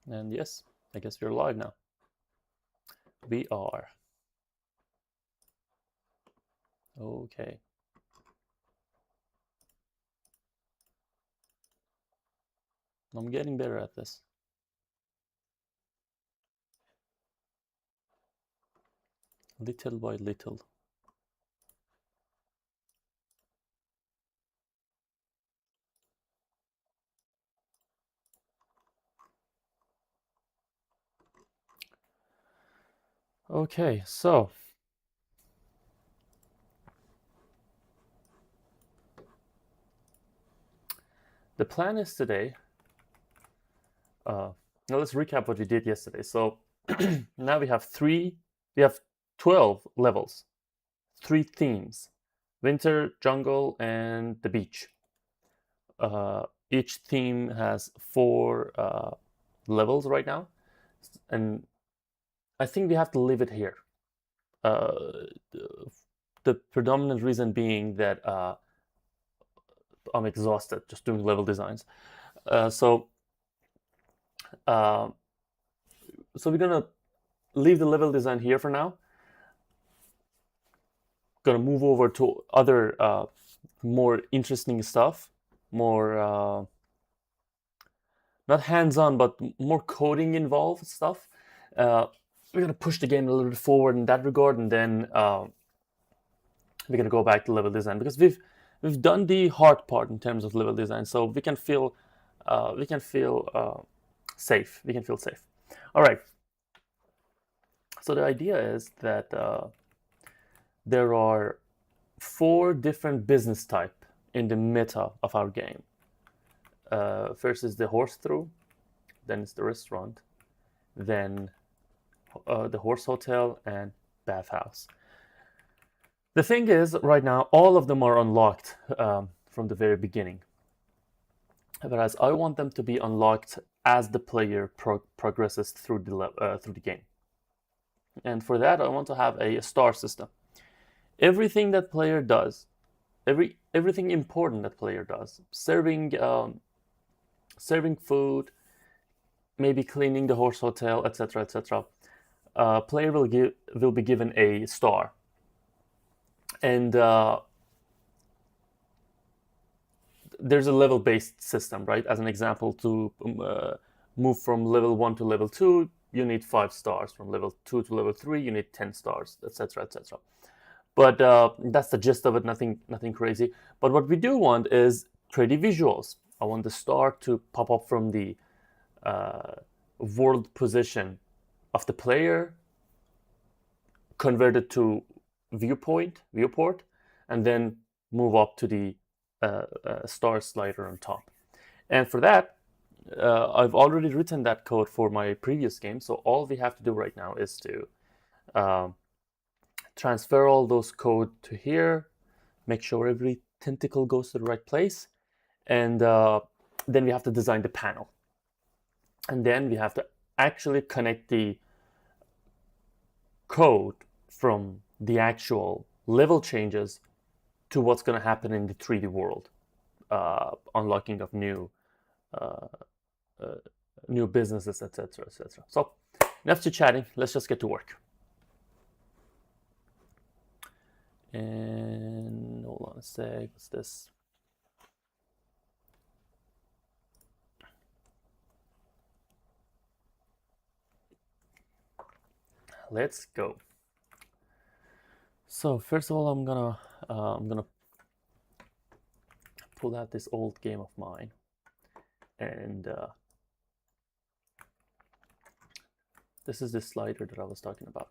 And yes, I guess we're live now. We are. Okay. I'm getting better at this. Little by little. Okay, so the plan is today. Now let's recap what we did yesterday. So now we have 12 levels, 3 themes: winter, jungle, and the beach. Each theme has 4 levels right now, and I think we have to leave it here. Uh, the predominant reason being that I'm exhausted just doing level designs. So uh, we're gonna leave the level design here for now. Gonna move over to other more interesting stuff, more not hands-on but more coding involved stuff. We're gonna push the game a little bit forward in that regard, and then we're gonna go back to level design because we've done the hard part in terms of level design, so we can feel safe. We can feel safe. All right. So the idea is that there are 4 different business type in the meta of our game. First is the horse through, then it's the restaurant, then the horse hotel, and bathhouse. The thing is, right now, all of them are unlocked from the very beginning. Whereas I want them to be unlocked as the player progresses through the game. And for that, I want to have a star system. Everything that player does, everything important that player does, serving food, maybe cleaning the horse hotel, etc., etc. Player will be given a star, and there's a level-based system, right? As an example, to move from level 1 to level 2, you need 5 stars. From level 2 to level 3, you need 10 stars, etc., etc. But that's the gist of it. Nothing crazy. But what we do want is pretty visuals. I want the star to pop up from the world position of the player, converted to viewport, and then move up to the star slider on top. And for that, I've already written that code for my previous game. So all we have to do right now is to transfer all those code to here, make sure every tentacle goes to the right place, and then we have to design the panel. And then we have to actually connect the code from the actual level changes to what's going to happen in the 3D world, unlocking of new businesses, etc., etc. So enough to chatting. Let's just get to work. And hold on a sec. What's this? Let's go. So first of all, I'm gonna pull out this old game of mine, and this is the slider that I was talking about.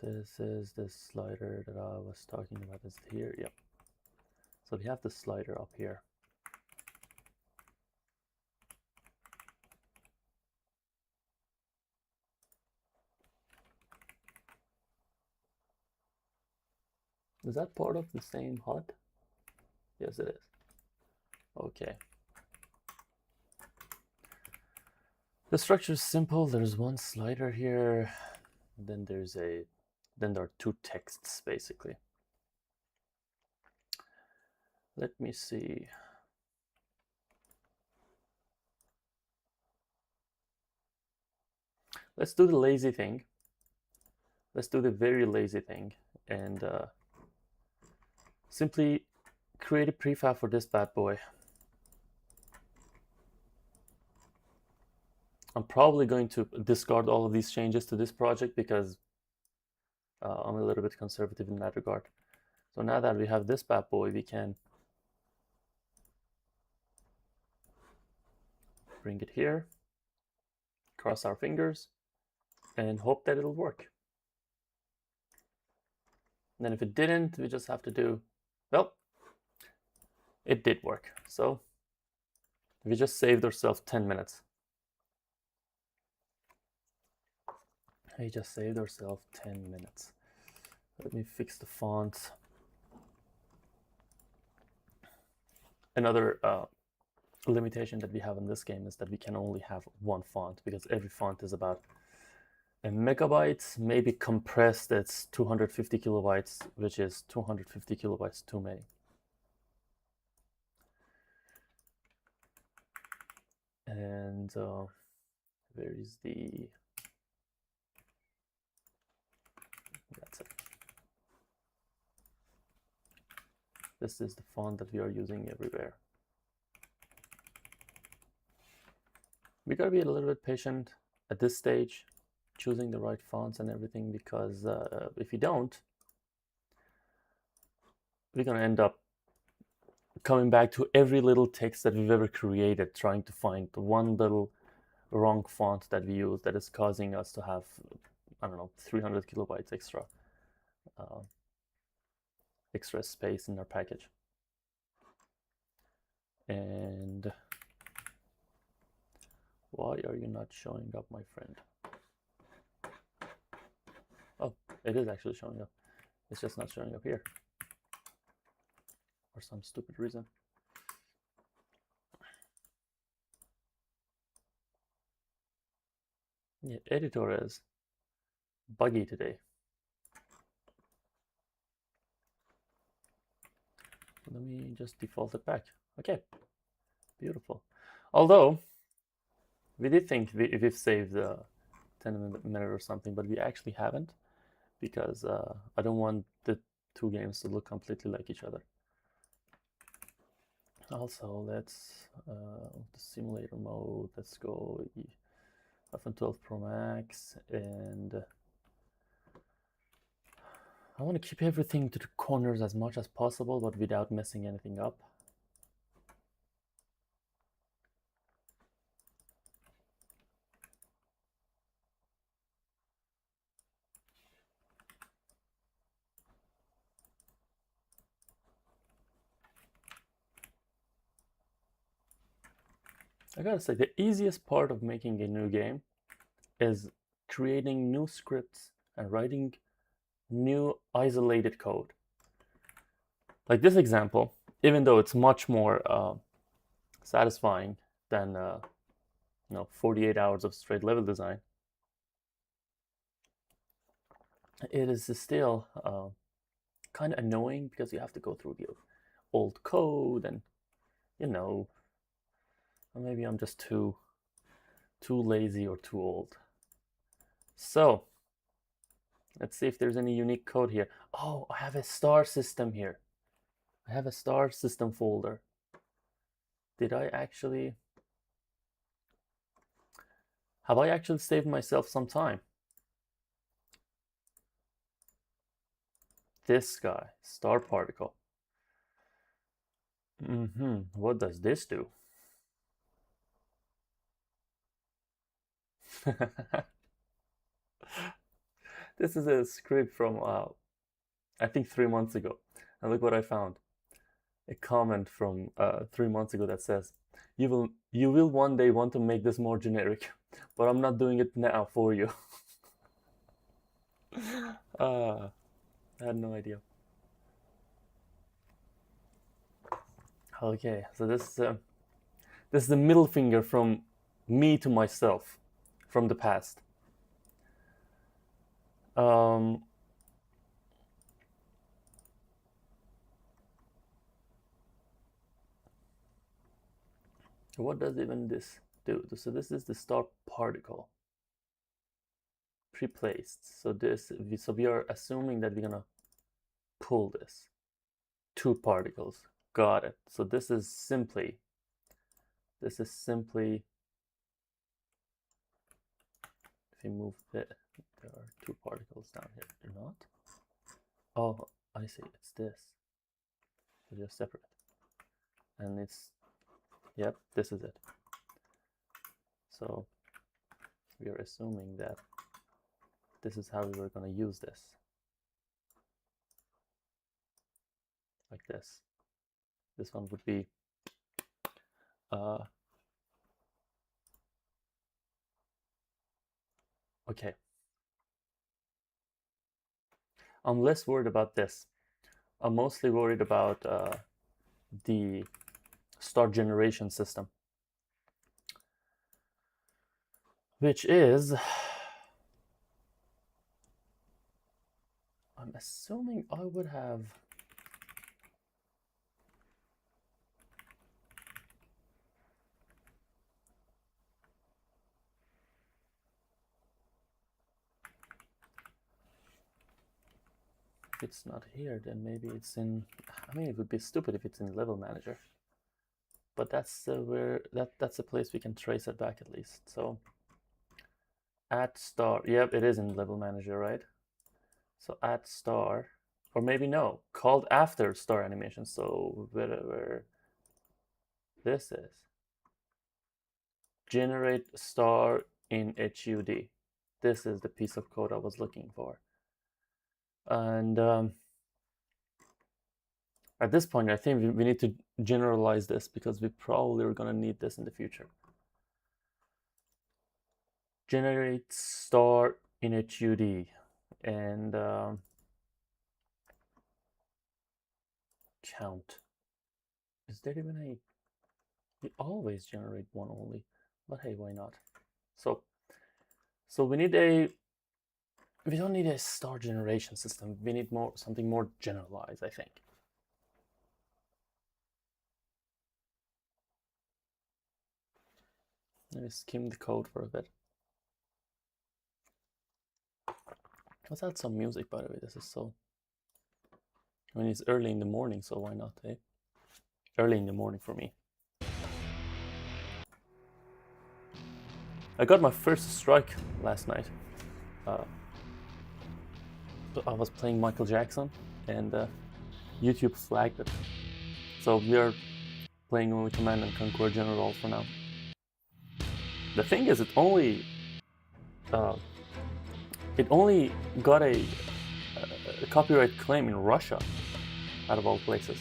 This is the slider that I was talking about. Is it here? Yep. So we have the slider up here. Is that part of the same HUD? Yes, it is. Okay. The structure is simple. There's one slider here, then there are 2 texts basically. Let me see. let's do the lazy thing. Let's do the very lazy thing and simply create a prefab for this bad boy. I'm probably going to discard all of these changes to this project because I'm a little bit conservative in that regard. So now that we have this bad boy, we can bring it here, cross our fingers, and hope that it'll work. And then if it didn't, we just have to do, well, it did work. So we just saved ourselves 10 minutes. We just saved ourselves 10 minutes. Let me fix the font. Another limitation that we have in this game is that we can only have one font because every font is about a megabyte, maybe compressed it's 250 kilobytes, which is 250 kilobytes too many. And where is the, that's it. This is the font that we are using everywhere. We gotta be a little bit patient at this stage, choosing the right fonts and everything, because if you don't, we're gonna end up coming back to every little text that we've ever created, trying to find the one little wrong font that we use that is causing us to have, I don't know, 300 kilobytes extra space in our package. And why are you not showing up, my friend? Oh, it is actually showing up. It's just not showing up here for some stupid reason. Yeah, editor is buggy today. Let me just default it back. Okay, beautiful. Although we did think we've saved 10 minutes or something, but we actually haven't, because I don't want the two games to look completely like each other. Also, let's the simulator mode. Let's go iPhone 12 Pro Max, and I want to keep everything to the corners as much as possible, but without messing anything up. I gotta say, the easiest part of making a new game is creating new scripts and writing new isolated code. Like this example, even though it's much more satisfying than 48 hours of straight level design, it is still kind of annoying because you have to go through the old code, and maybe I'm just too lazy or too old. So let's see if there's any unique code here. Oh, I have a star system here. I have a star system folder. Did I actually... Have I actually saved myself some time? This guy, star particle. What does this do? This is a script from, I think 3 months ago. And look what I found. A comment from 3 months ago that says, you will one day want to make this more generic, but I'm not doing it now for you. I had no idea. Okay, so this is the middle finger from me to myself from the past. What does even this do? So this is the star particle. pre-placed. So we are assuming that we're gonna pull this 2 particles. Got it. So this is simply if we move it, there are 2 particles down here. They're not. Oh, I see. It's this. They're just separate. And it's, yep, this is it. So we are assuming that this is how we were going to use this. Like this. This one would be okay. I'm less worried about this. I'm mostly worried about the star generation system, which is, I'm assuming I would have if it's not here, then maybe it's in, I mean, it would be stupid if it's in level manager, but that's where that's a place we can trace it back at least. So at star, yep, it is in level manager, right? So at star, or maybe no, called after star animation. So wherever this is, generate star in HUD. This is the piece of code I was looking for. And at this point, I think we need to generalize this because we probably are going to need this in the future. Generate star in HUD and count. Is there even a? We always generate one only, but hey, why not? So we need a. We don't need a star generation system. We need something more generalized, I think. Let me skim the code for a bit. Let's add some music, by the way. This is so. I mean, it's early in the morning, so why not, eh? Early in the morning for me. I got my first strike last night. I was playing Michael Jackson, and YouTube flagged it. So we are playing only Command and Conquer General for now. The thing is, it only got a copyright claim in Russia, out of all places.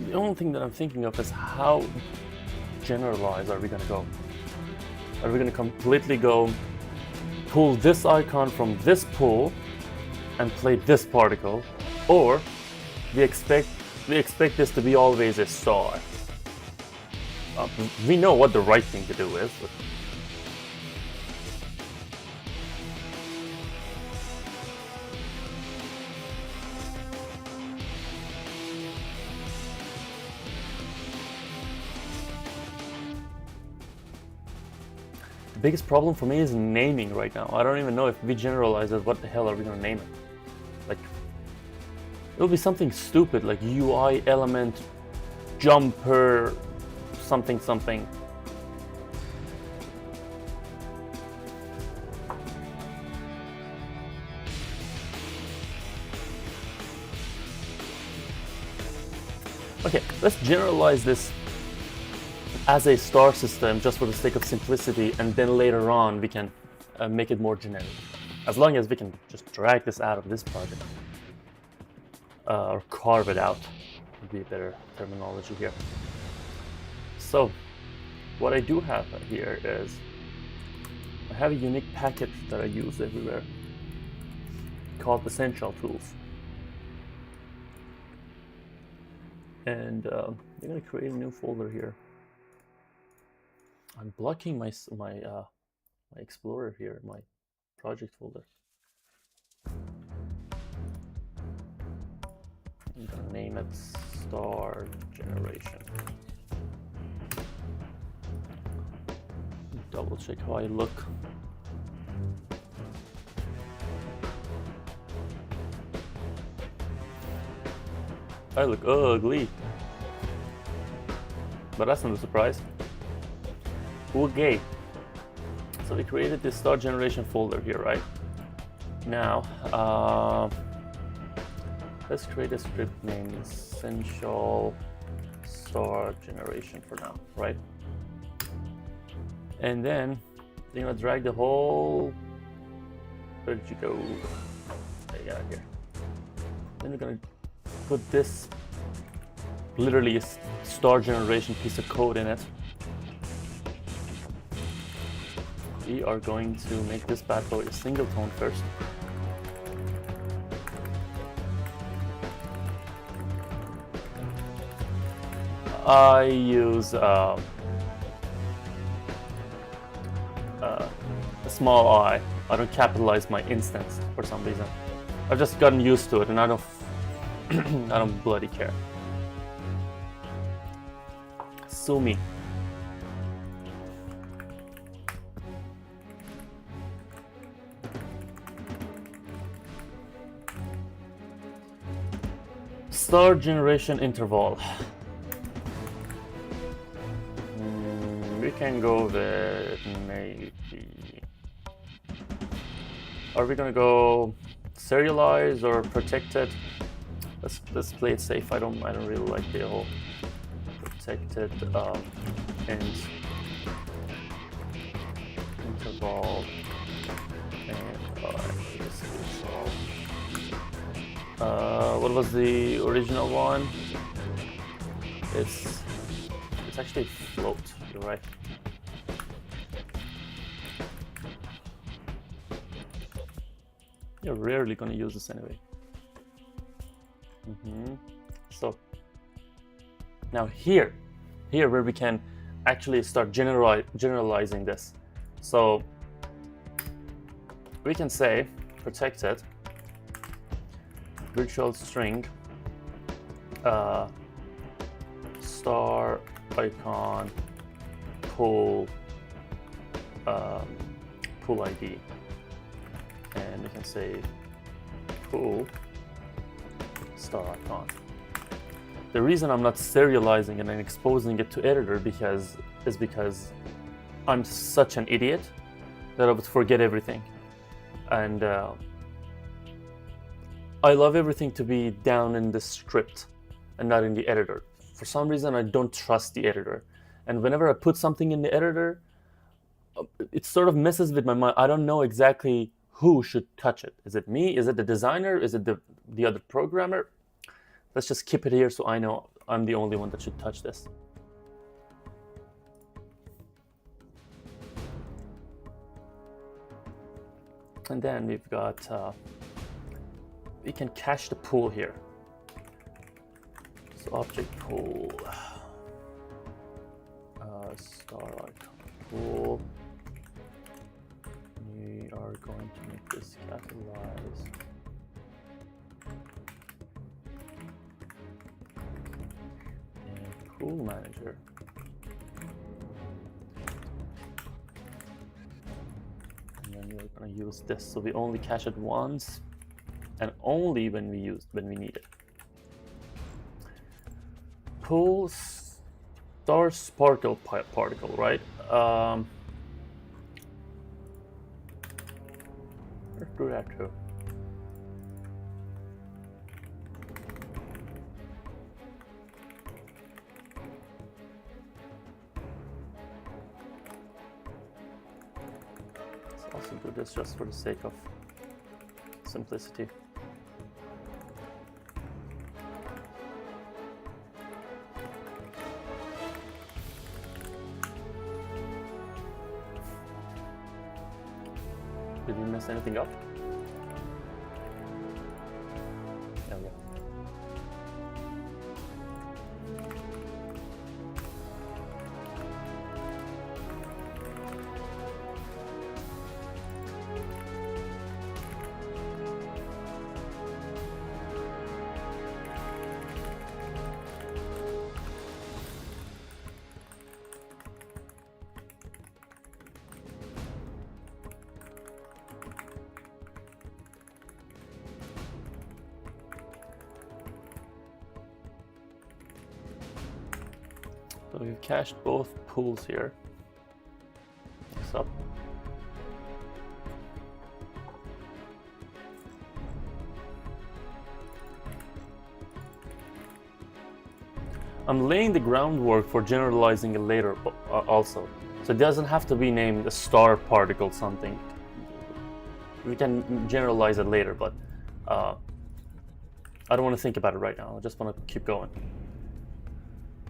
The only thing that I'm thinking of is how generalized are we going to go? Are we going to completely go pull this icon from this pool and play this particle, or we expect this to be always a star? We know what the right thing to do is. But the biggest problem for me is naming right now. I don't even know if we generalize it, what the hell are we gonna name it? Like, it'll be something stupid like UI element jumper something something. Okay, let's generalize this as a star system just for the sake of simplicity, and then later on we can make it more generic. As long as we can just drag this out of this project or carve it out, would be a better terminology here. So what I do have here is I have a unique package that I use everywhere called Essential Tools. And I'm going to create a new folder here. I'm blocking my Explorer here, my project folder. I'm going to name it Star Generation. Double check how I look. I look ugly, but that's not a surprise. Okay, so we created this Star Generation folder here, right? Now, let's create a script named Essential Star Generation for now, right? And then you're gonna drag the whole. Where did you go? There you got it here. Then we're gonna put this literally a Star Generation piece of code in it. We are going to make this bad boy a single tone first. I use a small I. I don't capitalize my instance for some reason. I've just gotten used to it, and I don't I don't bloody care. Sue me. Star Generation interval. We can go with maybe. Are we gonna go serialize or protected? Let's play it safe. I don't really like the whole protected and interval and what was the original one? It's actually float. You're right. You're rarely gonna use this anyway. So now here where we can actually start generalizing this. So we can say protected virtual string star icon pool ID, and we can say pool star icon. The reason I'm not serializing and exposing it to editor is because I'm such an idiot that I would forget everything, and I love everything to be down in the script and not in the editor. For some reason, I don't trust the editor, and whenever I put something in the editor, it sort of messes with my mind. I don't know exactly who should touch it. Is it me? Is it the designer? Is it the other programmer? Let's just keep it here so I know I'm the only one that should touch this. And then we've got, we can cache the pool here. So object pool, star icon pool. We are going to make this capitalized. And pool manager. And then we're going to use this. So we only cache it once, and only when we need it. pull star sparkle particle, right? Let's do that too. Let's also do this just for the sake of simplicity. Did we mess anything up? There we go. So we've cached both pools here. Next up. I'm laying the groundwork for generalizing it later also. So it doesn't have to be named a star particle something. We can generalize it later, but I don't want to think about it right now. I just want to keep going.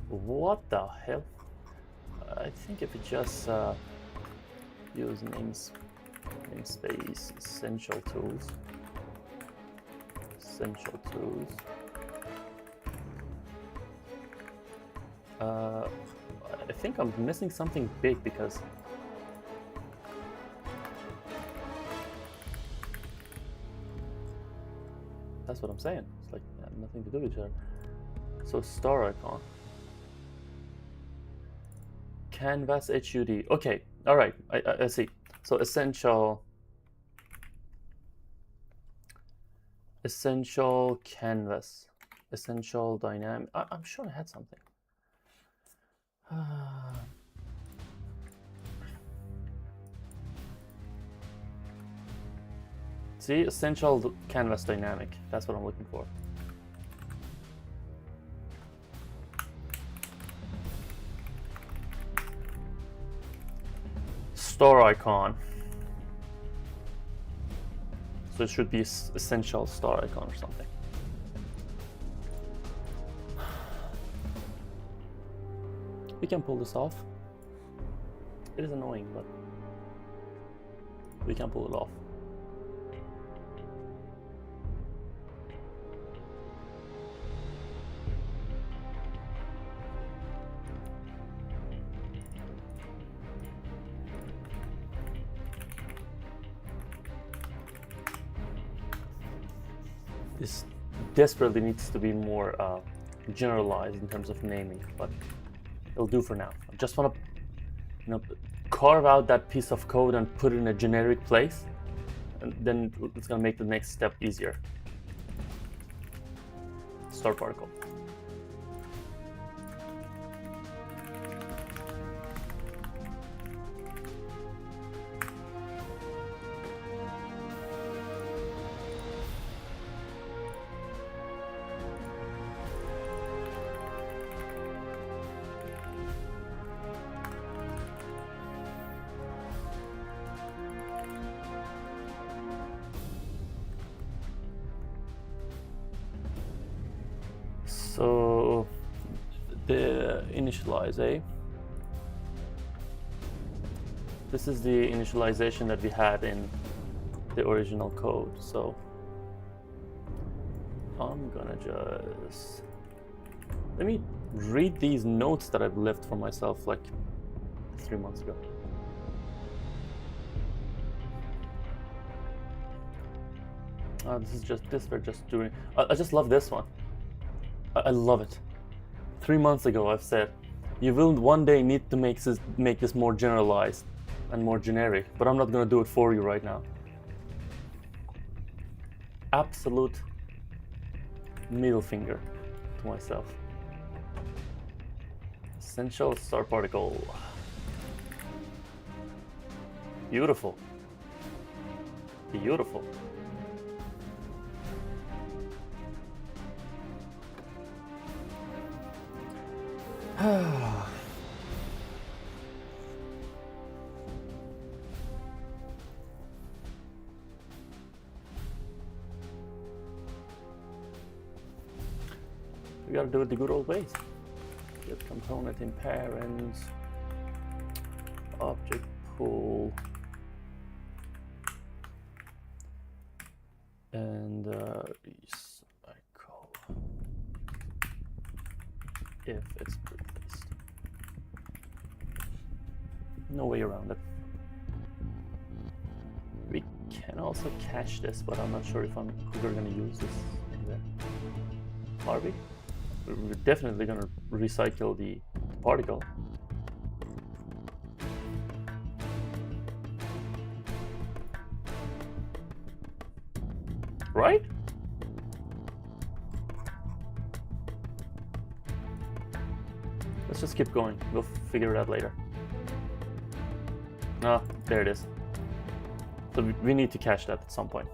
What the hell? I think if we just use namespace essential tools. I think I'm missing something big because that's what I'm saying. It's like nothing to do with each other. So star icon. Canvas HUD. Okay, all right. I see. So essential canvas, essential dynamic. I'm sure I had something. See, essential canvas dynamic. That's what I'm looking for. Star icon. So it should be essential star icon or something. We can pull this off. It is annoying, but we can pull it off. This desperately needs to be more generalized in terms of naming, but it'll do for now. I just want to, carve out that piece of code and put it in a generic place, and then it's gonna make the next step easier. Star particle. So the initialize, This is the initialization that we had in the original code. So I'm gonna just let me read these notes that I've left for myself like 3 months ago. We're just doing. I just love this one. I love it. 3 months ago, I've said, you will one day need to make this more generalized and more generic, but I'm not going to do it for you right now. Absolute middle finger to myself. Essential star particle. Beautiful. Beautiful. We gotta do it the good old ways. Get component in parents, object pool, and recycle if it's replaced. No way around it. We can also cache this, but I'm not sure if we're gonna use this in there. Are we? We're definitely gonna recycle the particle. Right? Let's just keep going. We'll figure it out later. Ah, there it is. So we need to cache that at some point.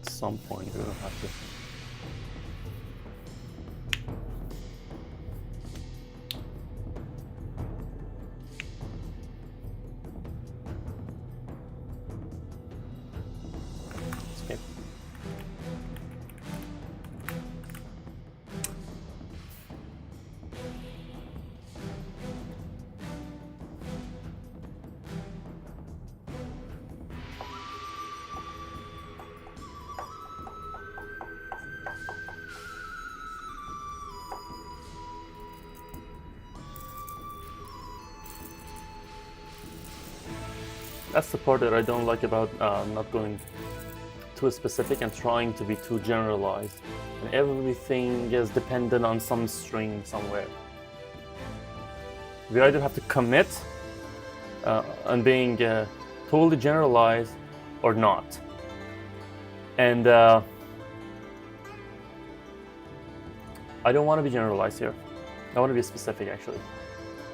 At some point, we're gonna have to. Escape. That's the part that I don't like about not going too specific and trying to be too generalized. And everything is dependent on some string somewhere. We either have to commit on being totally generalized, or not. And I don't want to be generalized here. I want to be specific, actually.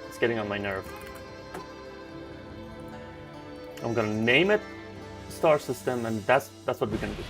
It's getting on my nerve. I'm gonna name it star system, and that's what we're gonna do.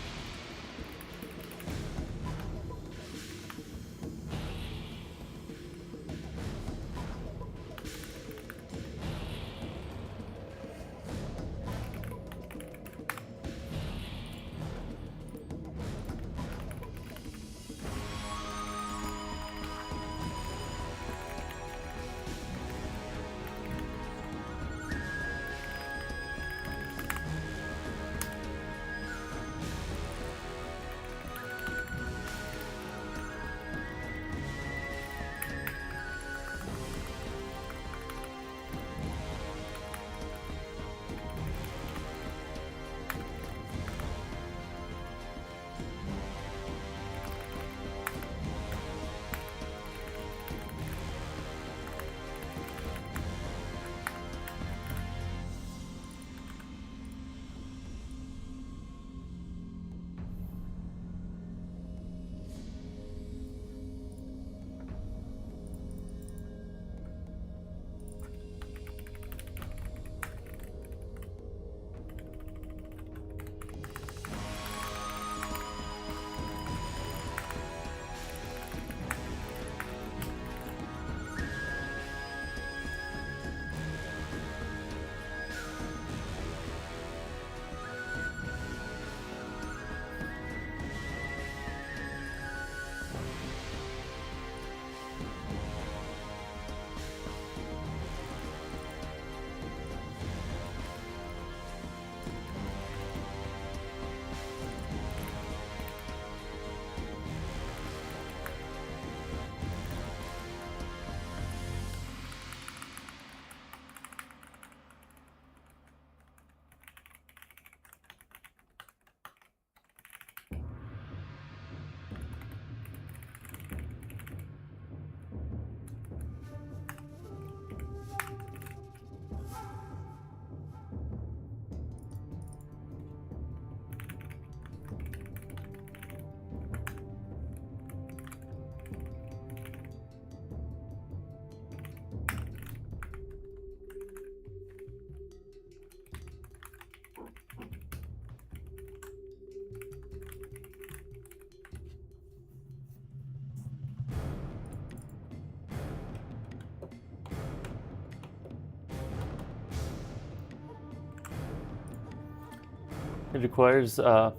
It requires a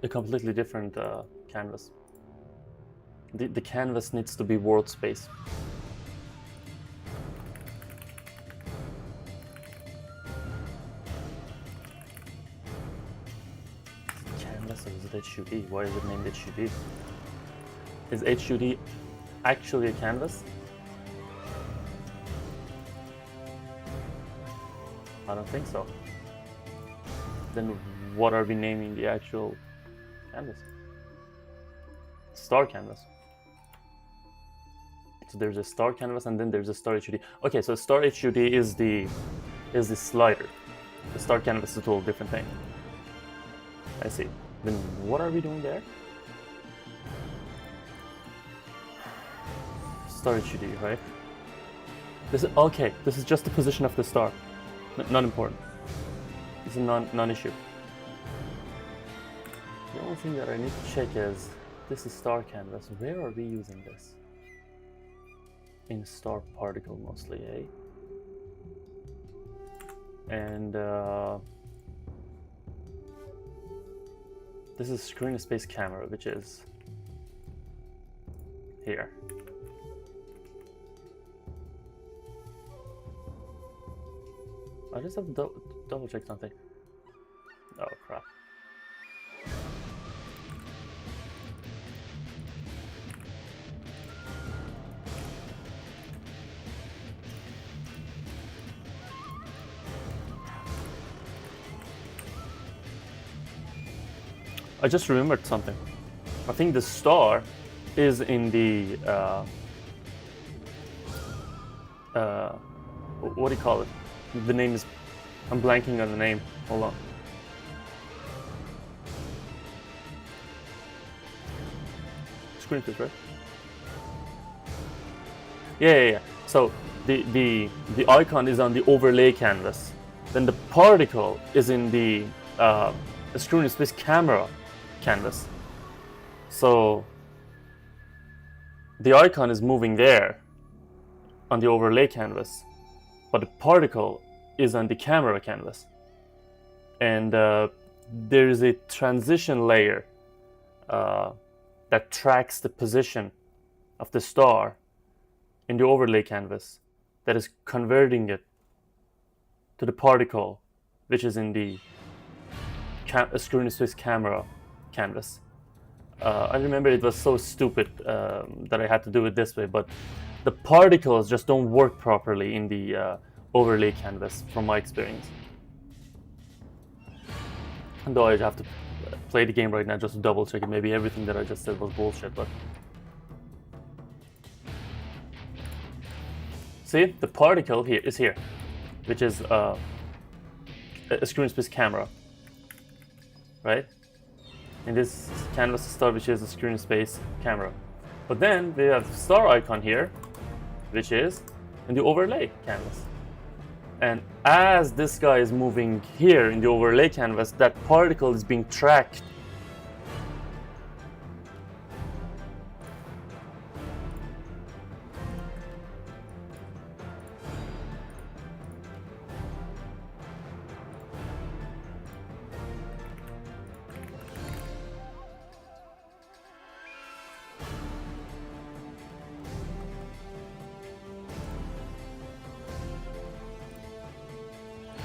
completely different canvas. The canvas needs to be world space. Canvas, or is it HUD? Why is it named HUD? Is HUD actually a canvas? I don't think so. Then what are we naming the actual canvas? Star canvas. So there's a star canvas and then there's a star HUD. Okay, so star HUD is the slider. The star canvas is a totally different thing. I see. Then what are we doing there? Star HUD, right? This is okay. This is just the position of the star. Not important. It's a non-issue. The only thing that I need to check is this is star canvas. Where are we using this? In star particle mostly, eh? And this is screen space camera, which is here. I just have to double check something. Oh crap. I just remembered something. I think the star is in the what do you call it? The name is, I'm blanking on the name. Hold on. screen field, right? Yeah. So the icon is on the overlay canvas. Then the particle is in the screen space camera canvas. So the icon is moving there on the overlay canvas, but the particle is on the camera canvas. And there is a transition layer that tracks the position of the star in the overlay canvas that is converting it to the particle which is in the screen space camera canvas. I remember it was so stupid that I had to do it this way, but the particles just don't work properly in the overlay canvas from my experience. And though I have to play the game right now just to double check it. Maybe everything that I just said was bullshit, but see, the particle here is here, which is a screen space camera, right? In this canvas star, which is a screen space camera. But then we have the star icon here, which is in the overlay canvas. And as this guy is moving here in the overlay canvas, that particle is being tracked.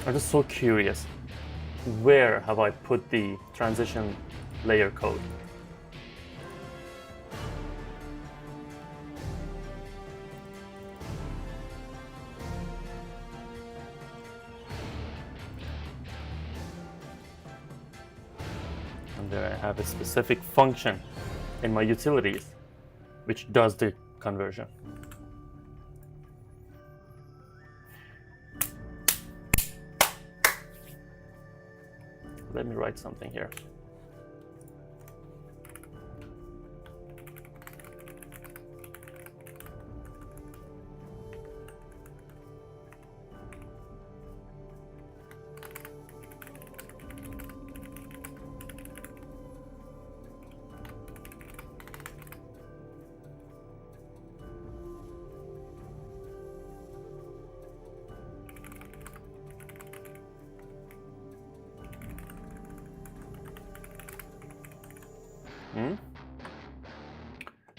I'm just so curious. Where have I put the transition layer code? And there I have a specific function in my utilities which does the conversion. Let me write something here.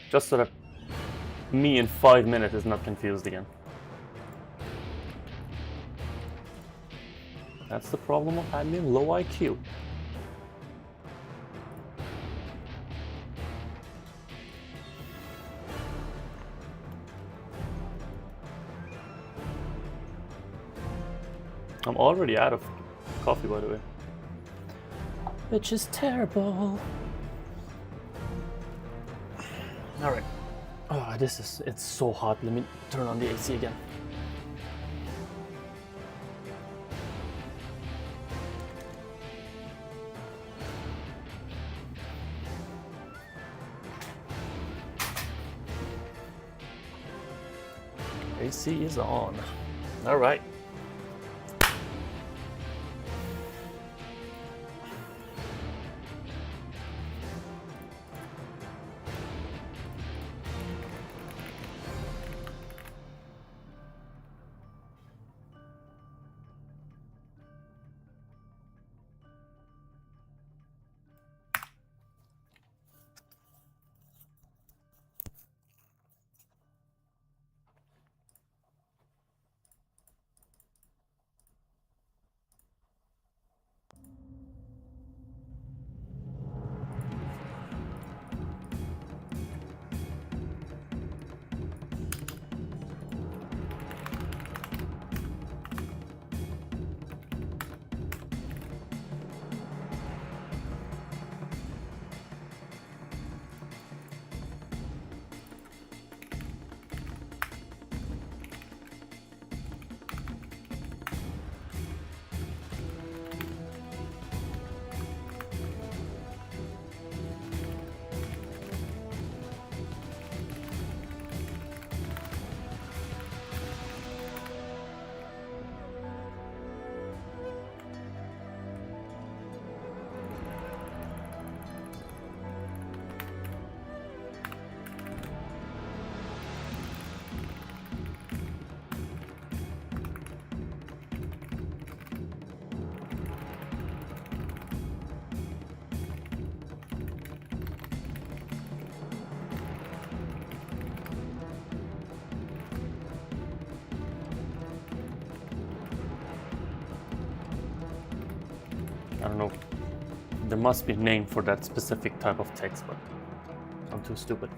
Just so that me in 5 minutes is not confused again. That's the problem of having low IQ. I'm already out of coffee, by the way. Which is terrible. All right. Oh, it's so hot. Let me turn on the AC again. AC is on. All right. don't know. There must be a name for that specific type of text, but I'm too stupid.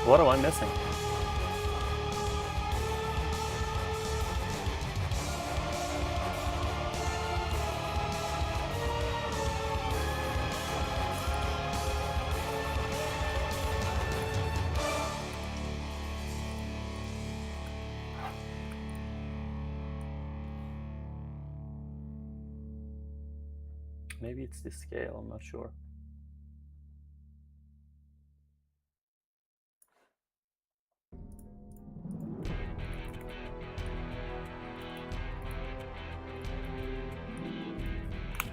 What am I missing? Maybe it's the scale, I'm not sure.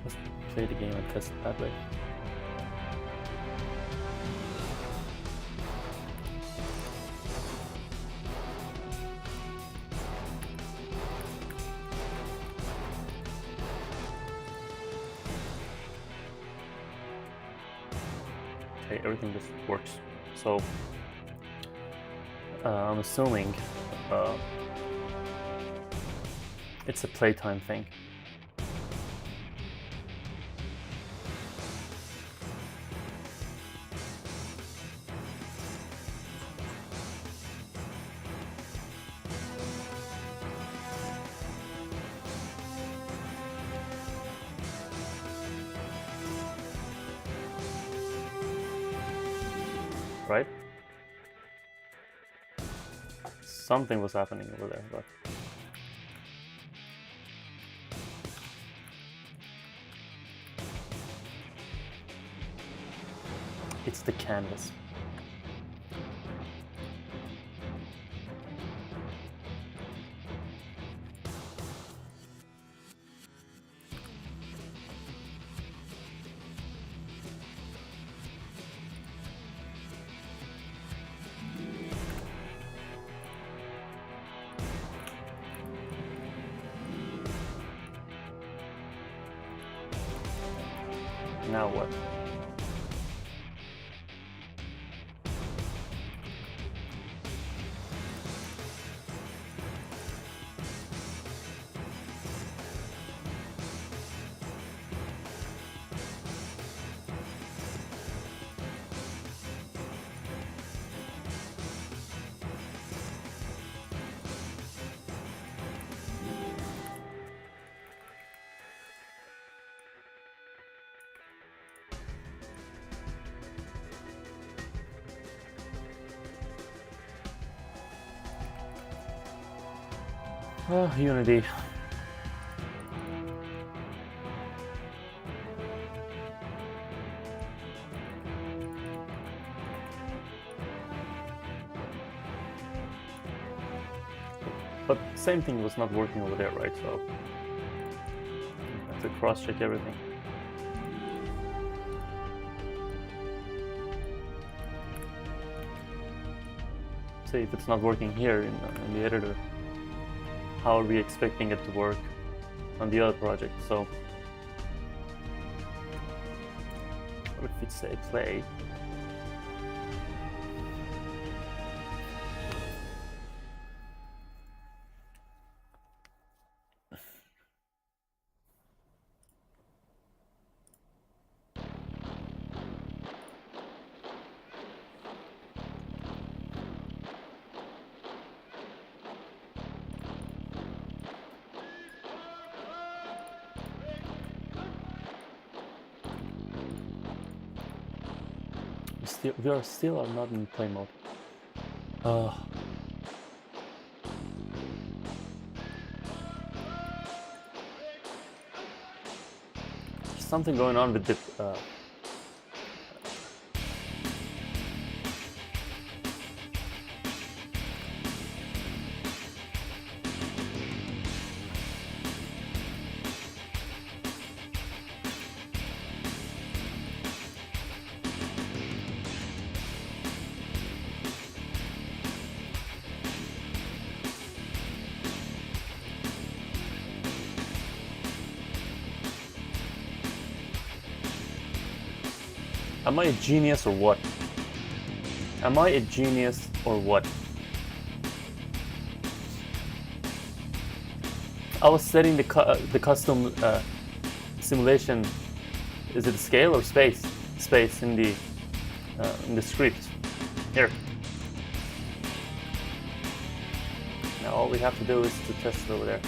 Let's play the game and test it that way. Okay, everything just works. So I'm assuming it's a playtime thing. Right? Something was happening over there, but it's the canvas. Now what? Unity. But same thing was not working over there, right? So I have to cross-check everything. Say if it's not working here in the editor, how are we expecting it to work on the other project? So what if we say play? We are still not in play mode. There's something going on with the Am I a genius or what? Am I a genius or what? I was setting the custom simulation. Is it scale or space? Space in the script. Here. Now all we have to do is to test it over there.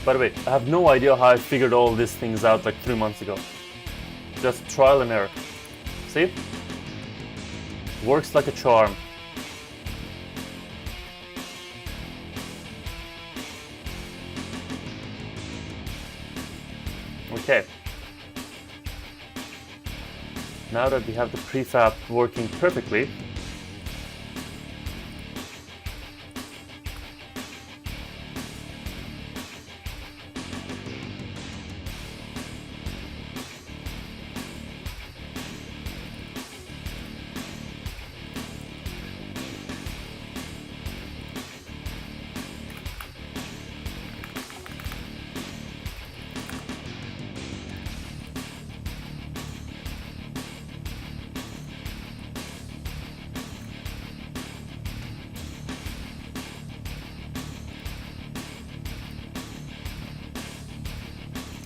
By the way, I have no idea how I figured all these things out like 3 months ago. Just trial and error. See? Works like a charm. Okay. Now that we have the prefab working perfectly,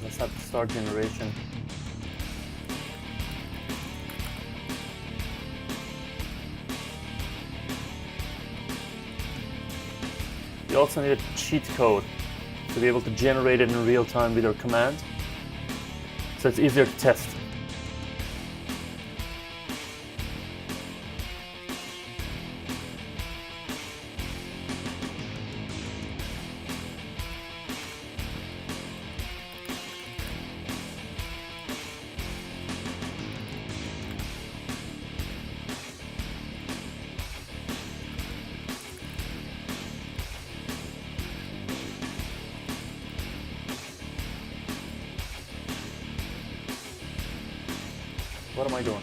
let's have the start generation. You also need a cheat code to be able to generate it in real time with your command, so it's easier to test. What am I doing?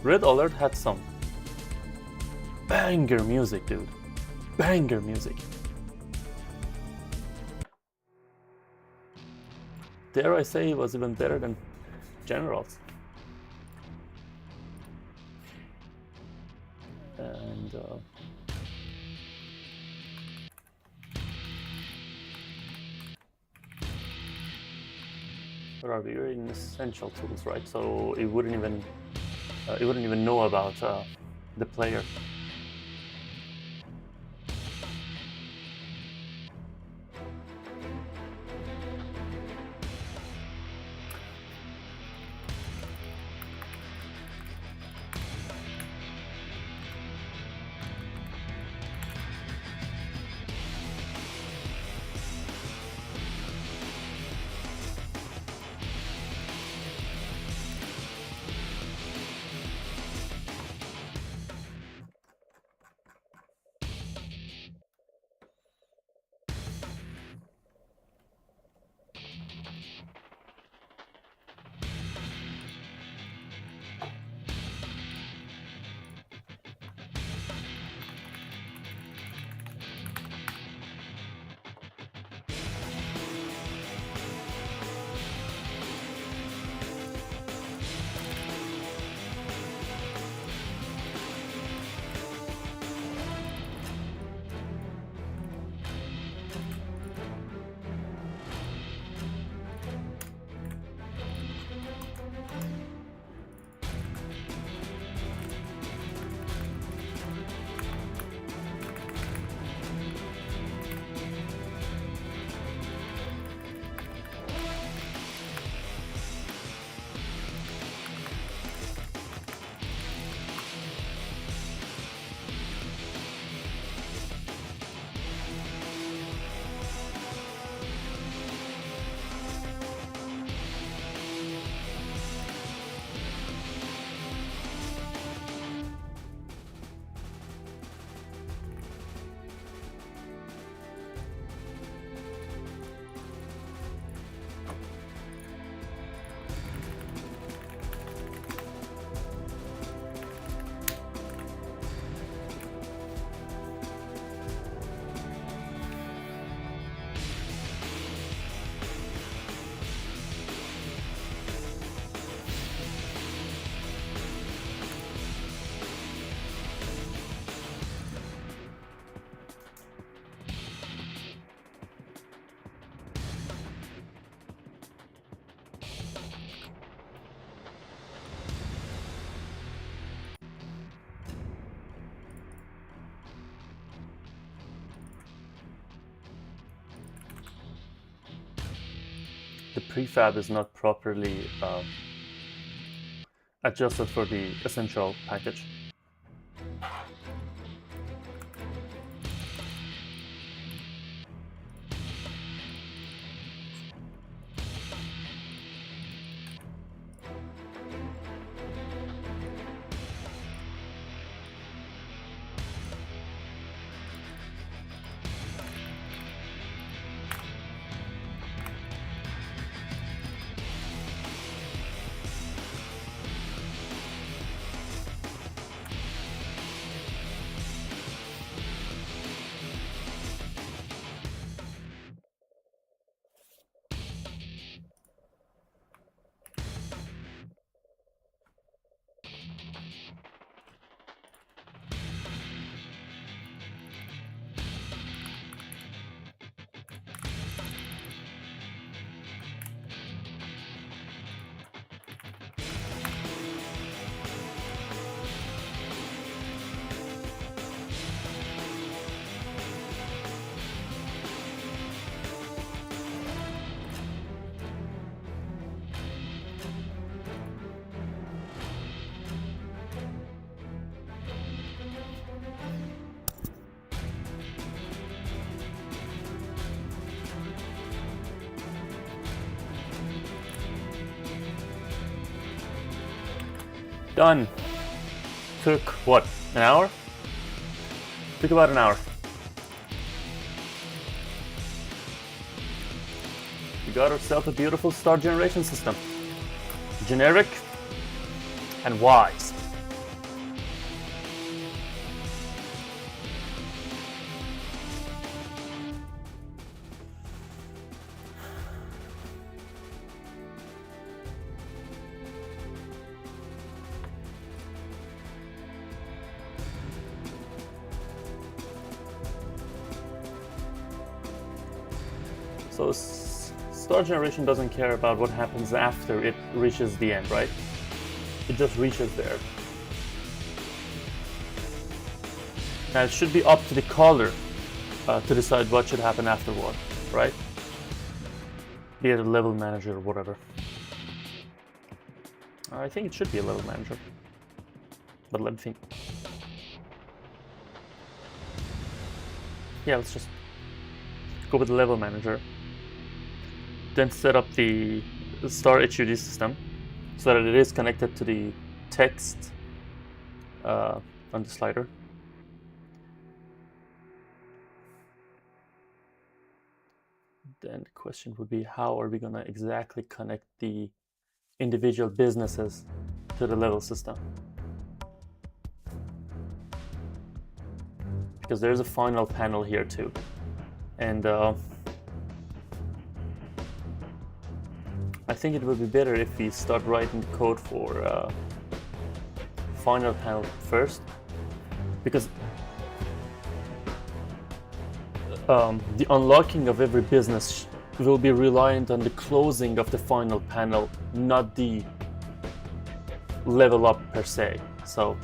Red Alert had some banger music, dude. Banger music. Dare I say it was even better than Generals. And what are we? We're in essential tools, right? So it wouldn't even know about the player. the prefab is not properly adjusted for the essential package. Done. Took what? An hour? Took about an hour. We got ourselves a beautiful star generation system. Generic and wise. So star generation doesn't care about what happens after it reaches the end, right? It just reaches there. Now it should be up to the caller to decide what should happen afterward, right? Be it a level manager or whatever. I think it should be a level manager. But let me think. Yeah, let's just go with the level manager. Then set up the star HUD system so that it is connected to the text on the slider. Then the question would be, how are we going to exactly connect the individual businesses to the level system? Because there's a final panel here too. And I think it would be better if we start writing the code for final panel first, because the unlocking of every business will be reliant on the closing of the final panel, not the level up per se. So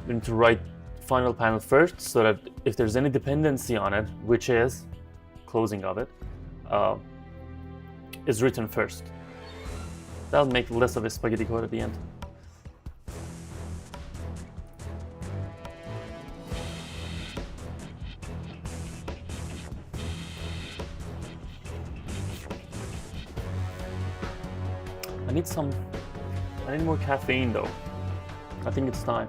we need to write final panel first so that if there's any dependency on it, which is closing of it, is written first. That'll make less of a spaghetti code at the end. I need more caffeine though. I think it's time.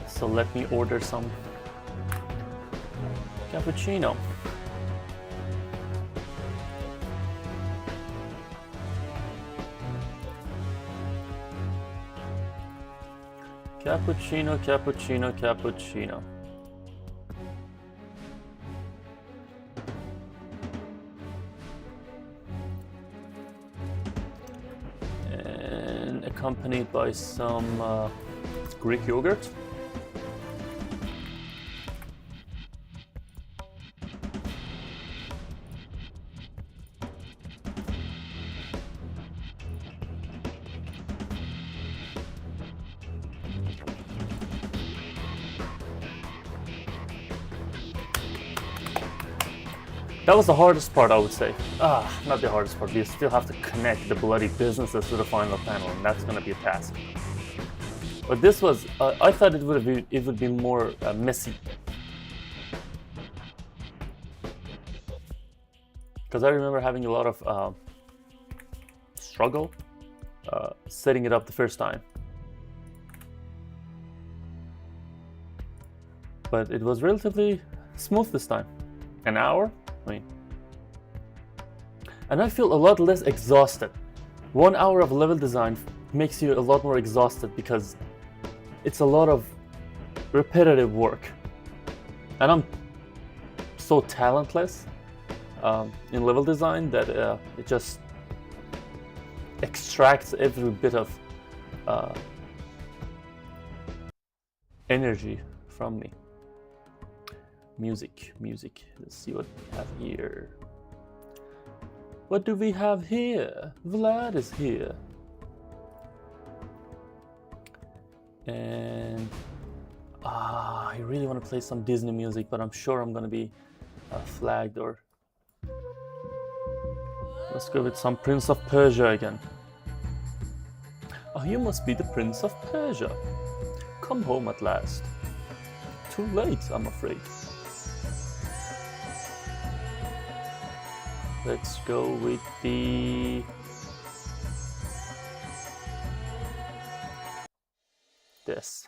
So let me order some cappuccino. Cappuccino, cappuccino, cappuccino. And accompanied by some Greek yogurt. That was the hardest part, I would say. Not the hardest part. You still have to connect the bloody businesses to the final panel, and that's going to be a task. But this was, I thought it would be more messy. Because I remember having a lot of struggle setting it up the first time. But it was relatively smooth this time. An hour? I mean, and I feel a lot less exhausted. 1 hour of level design makes you a lot more exhausted because it's a lot of repetitive work. And I'm so talentless in level design that it just extracts every bit of energy from me. Music. Let's see what we have here. What do we have here? Vlad is here. And I really want to play some Disney music, but I'm sure I'm going to be flagged or... Let's go with some Prince of Persia again. Oh, you must be the Prince of Persia. Come home at last. Too late, I'm afraid. Let's go with the... this.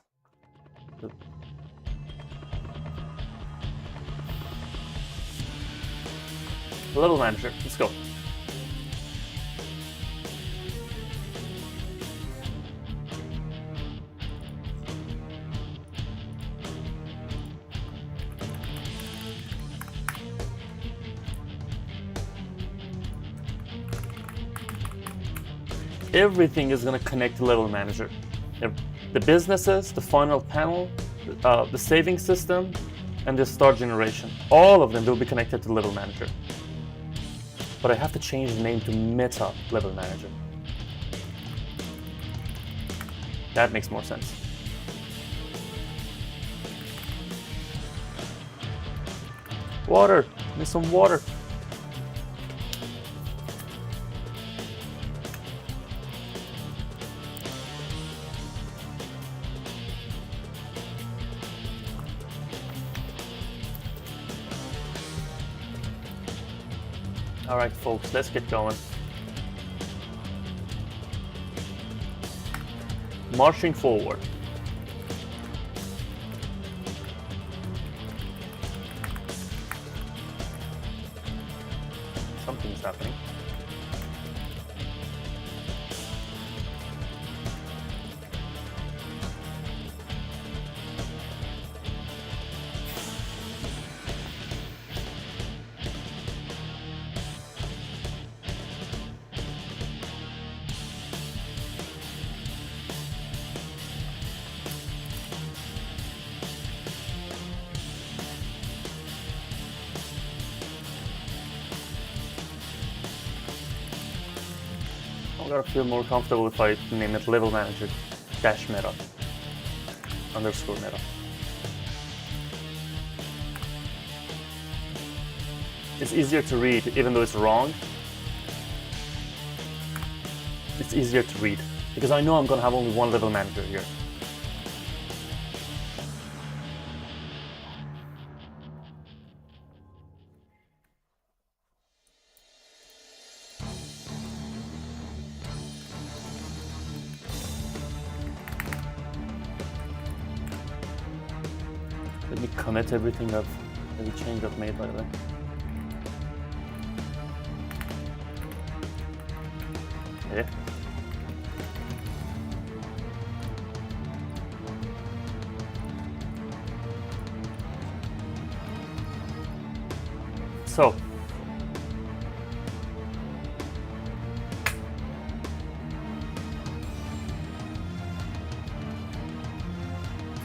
Level manager, let's go. Everything is going to connect to level manager. The businesses, the final panel, the saving system, and the star generation. All of them will be connected to level manager. But I have to change the name to meta level manager. That makes more sense. Water! Need some water. All right, folks, let's get going. Marching forward. Something's happening. I'm gonna feel more comfortable if I name it level manager dash meta underscore meta. It's easier to read, even though it's wrong. It's easier to read because I know I'm gonna have only one level manager here. Let me commit every change I've made, by the way. Yeah. So,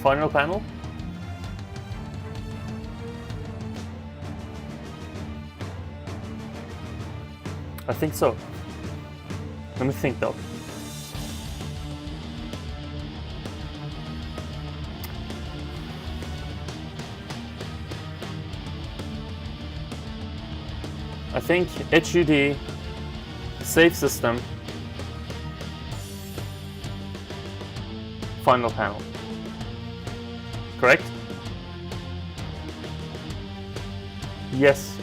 final panel. I think so. Let me think though. I think HUD, save system, final panel. Correct? Yes.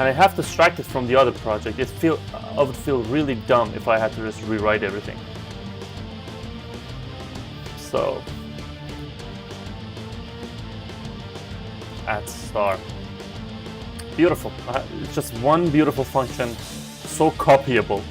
And I have to extract it from the other project. I would feel really dumb if I had to just rewrite everything. So, add star. Beautiful. It's just one beautiful function, so copyable.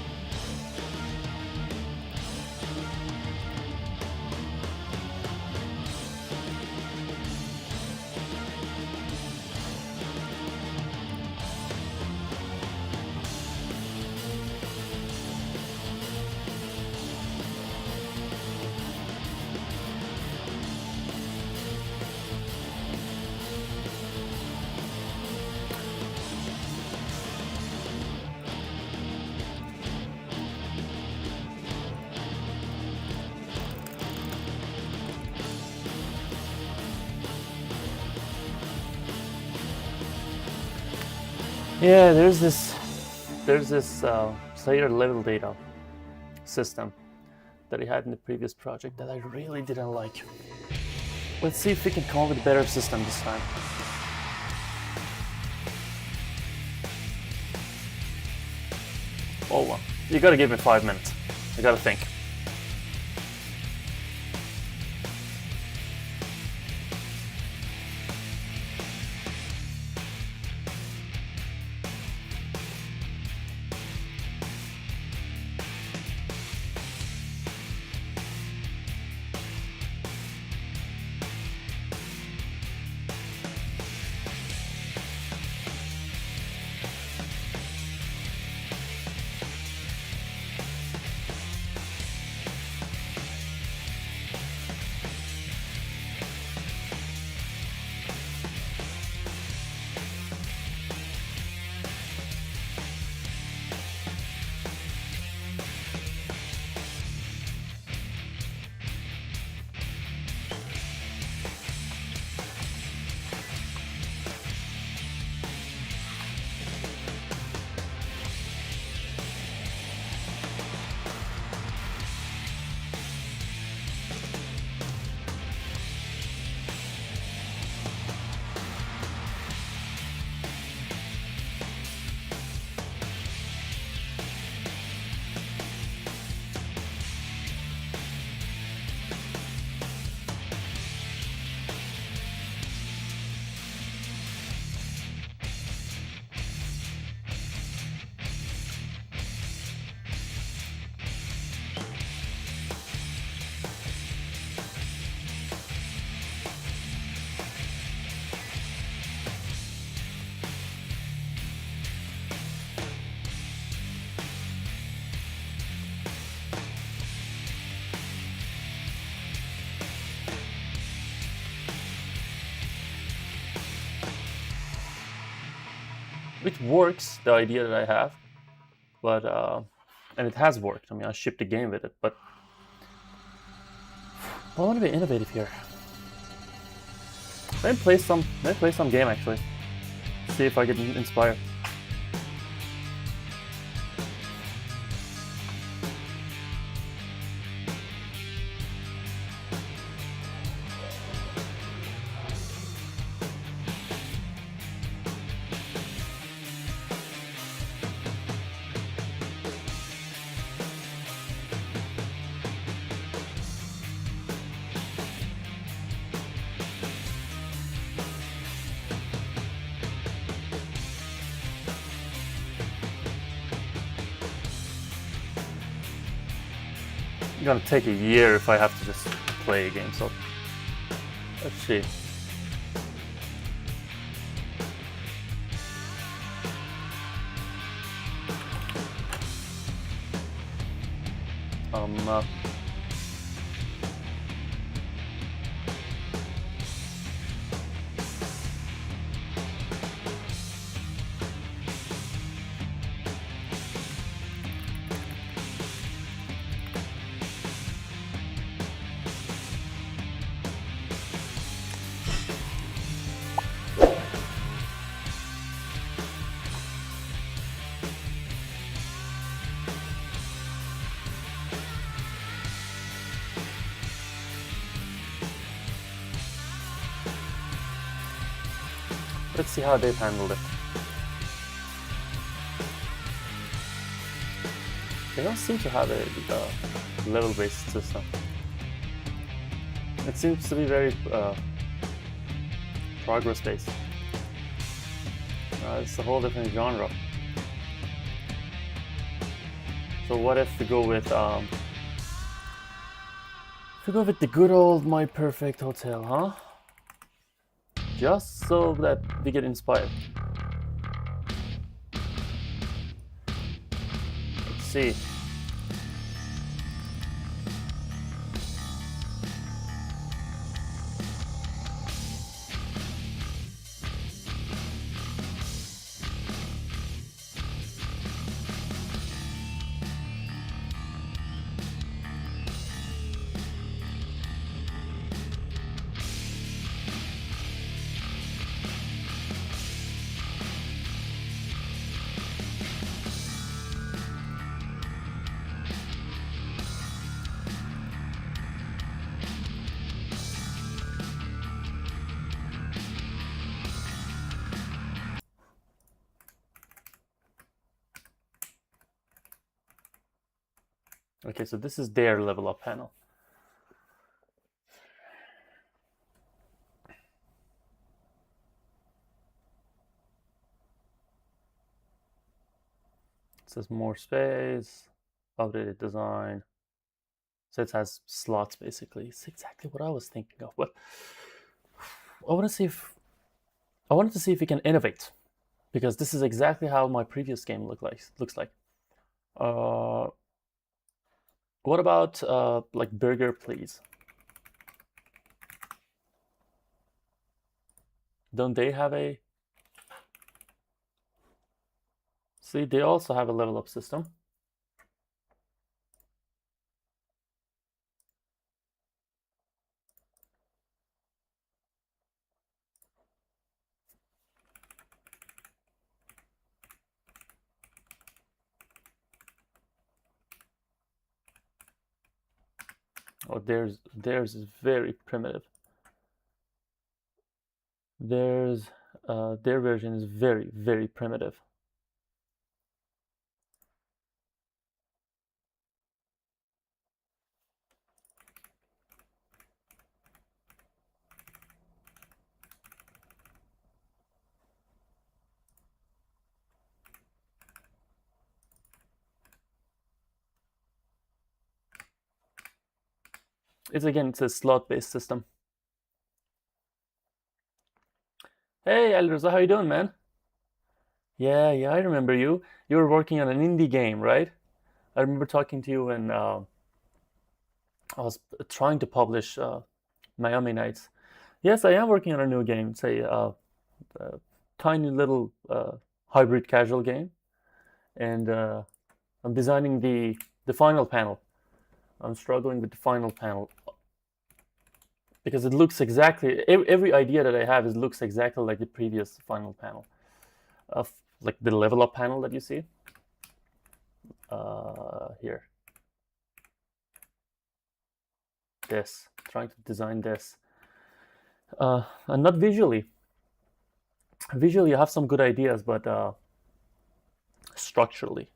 Yeah, there's this Slayer level data system that I had in the previous project that I really didn't like. Let's see if we can come up with a better system this time. Oh well, you gotta give me 5 minutes. I gotta think. It works, the idea that I have, but and it has worked. I mean, I shipped a game with it, but I want to be innovative here. Let me play some game actually. See if I get inspired. It's gonna take a year if I have to just play a game, so let's see. Uh, Let's see how they've handled it. They don't seem to have a level-based system. It seems to be very progress-based. It's a whole different genre. So what if we go with the good old My Perfect Hotel, huh? Just so that we get inspired. Let's see. Okay, so this is their level up panel. It says more space, updated design. So it has slots basically. It's exactly what I was thinking of. But I want to see if I wanted to see if we can innovate, because this is exactly how my previous game looks like. What about like burger, please? Don't they have a? See, they also have a level up system. Oh, theirs is very primitive. Their version is very primitive. It's a slot-based system. Hey, Elreza, how you doing, man? Yeah, I remember you. You were working on an indie game, right? I remember talking to you when I was trying to publish Miami Nights. Yes, I am working on a new game. It's a tiny little hybrid casual game, and I'm designing the final panel. I'm struggling with the final panel because it looks exactly every idea that I have is looks exactly like the previous final panel of like the level up panel that you see here. This trying to design this and not visually. Visually, I have some good ideas, but structurally,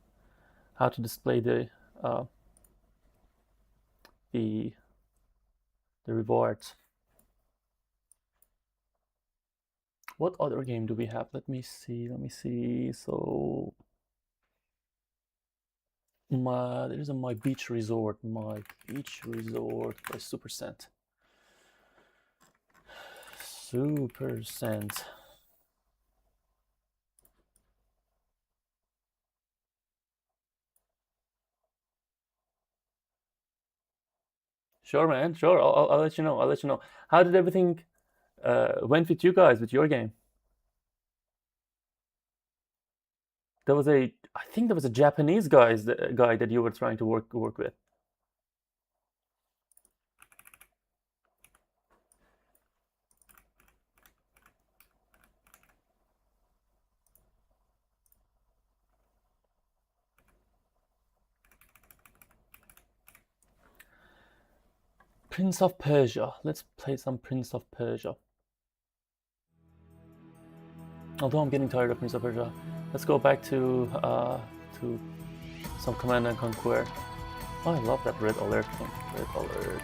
how to display uh, the the rewards. What other game do we have? Let me see. So there's a My Beach Resort by Super Cent. Sure, man. Sure. I'll let you know. I'll let you know. How did everything went with you guys with your game? I think there was a Japanese guy that you were trying to work with. Prince of Persia. Let's play some Prince of Persia. Although I'm getting tired of Prince of Persia, let's go back to some Command and Conquer. Oh, I love that red alert thing. Red alert.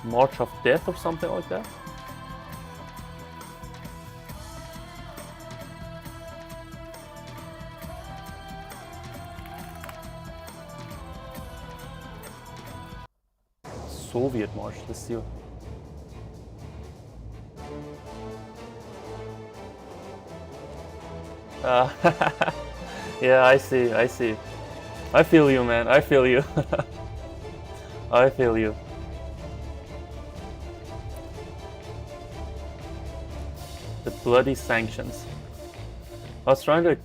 March of Death or something like that. Soviet March, let's see. Yeah, I see. I feel you, man. I feel you. I feel you. The bloody sanctions. I was trying to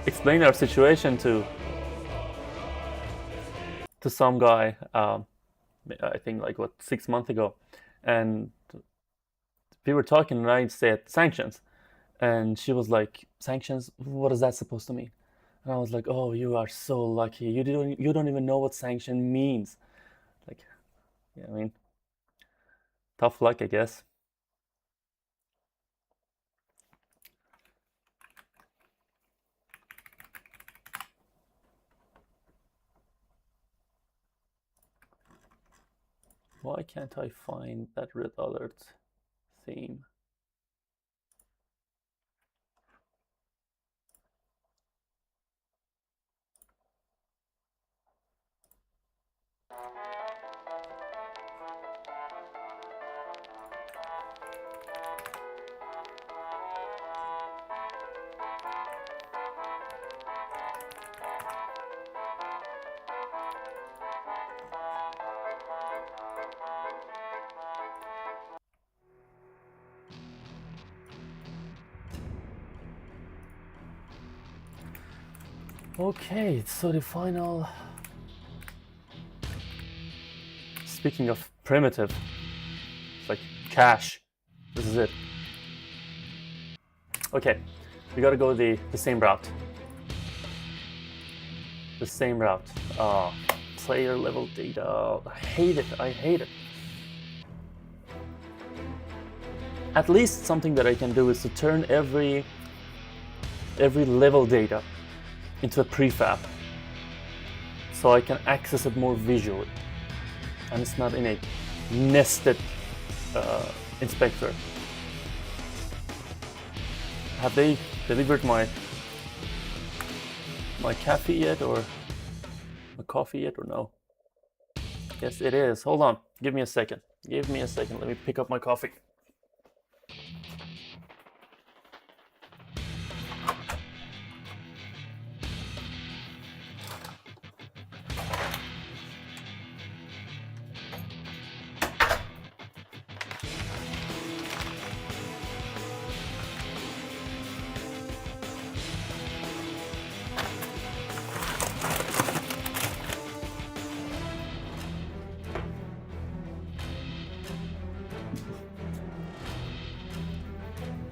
explain our situation to some guy. I think like 6 months ago, and we were talking, and I said sanctions, and she was like, "Sanctions? What is that supposed to mean?" And I was like, "Oh, you are so lucky. You don't even know what sanction means." Like, yeah, I mean, tough luck, I guess. Why can't I find that red alert theme? Okay, so the final. Speaking of primitive, it's like cache. This is it. Okay, we gotta go the same route. The same route. Player level data. I hate it. At least something that I can do is to turn every level data into a prefab, so I can access it more visually, and it's not in a nested inspector. Have they delivered my coffee yet, or no? Yes, it is. Hold on. Give me a second. Let me pick up my coffee.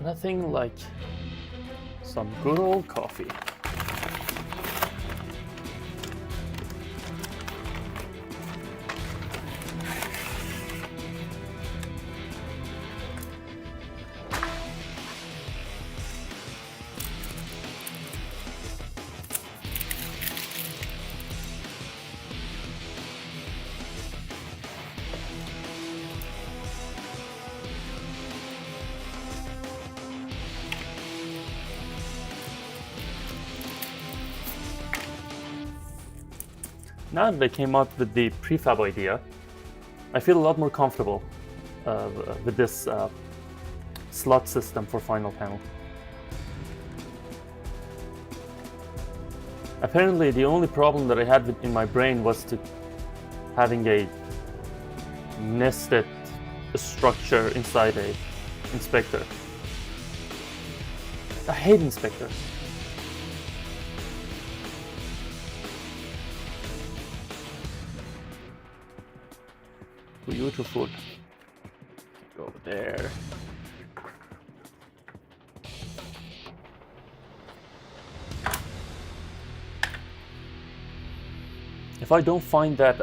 Nothing like some good old coffee. Now that they came up with the prefab idea, I feel a lot more comfortable with this slot system for final panel. Apparently, the only problem that I had in my brain was to having a nested structure inside a inspector. I hate inspectors. Beautiful. Go over there. If I don't find that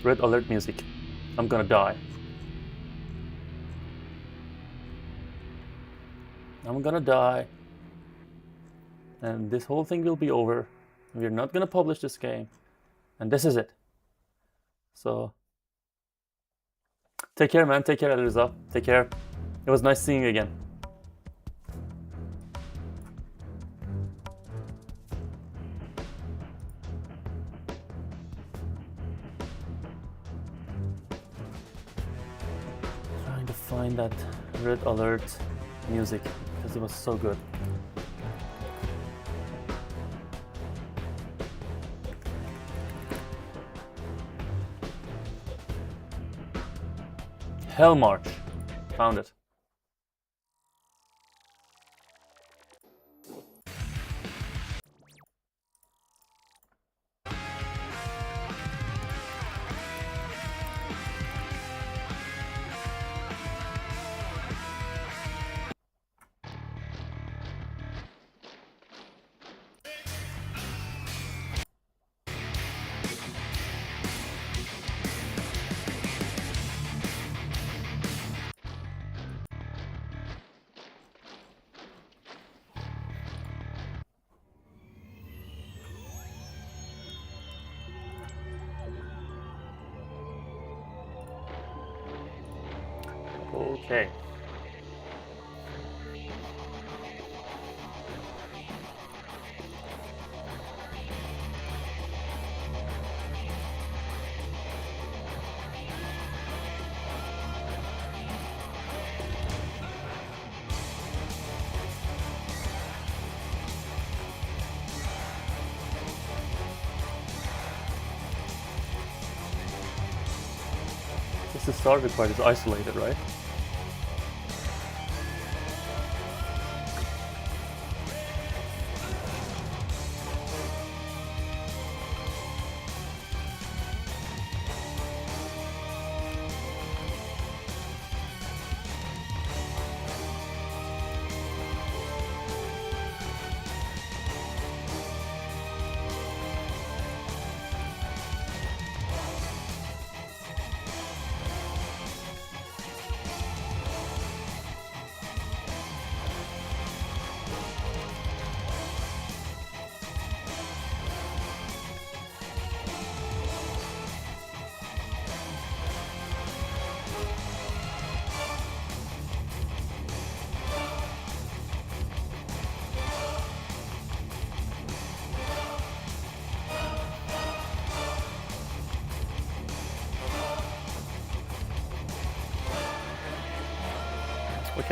red alert music, I'm gonna die. I'm gonna die. And this whole thing will be over. We're not gonna publish this game. And this is it. So, take care, man. Take care, Elriza. Take care. It was nice seeing you again. Trying to find that red alert music because it was so good. Hell March. Found it. Okay. This starter card is isolated, right?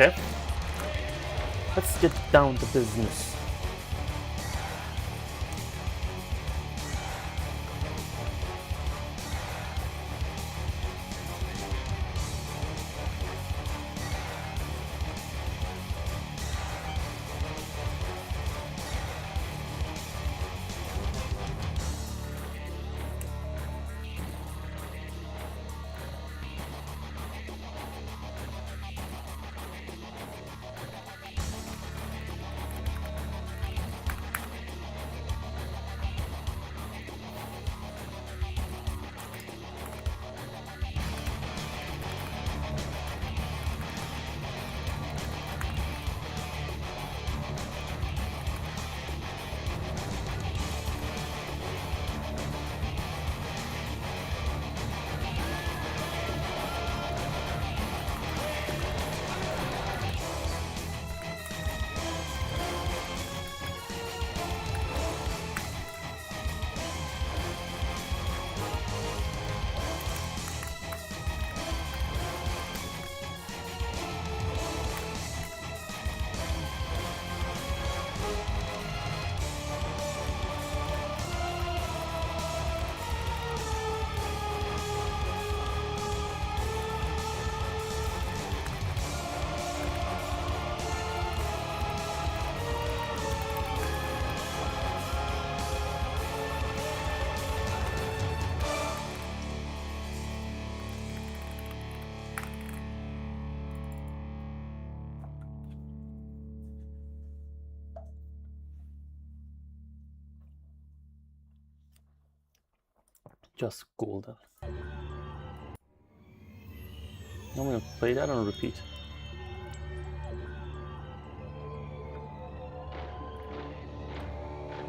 Okay. Let's get down to business. Just golden. I'm gonna play that on repeat.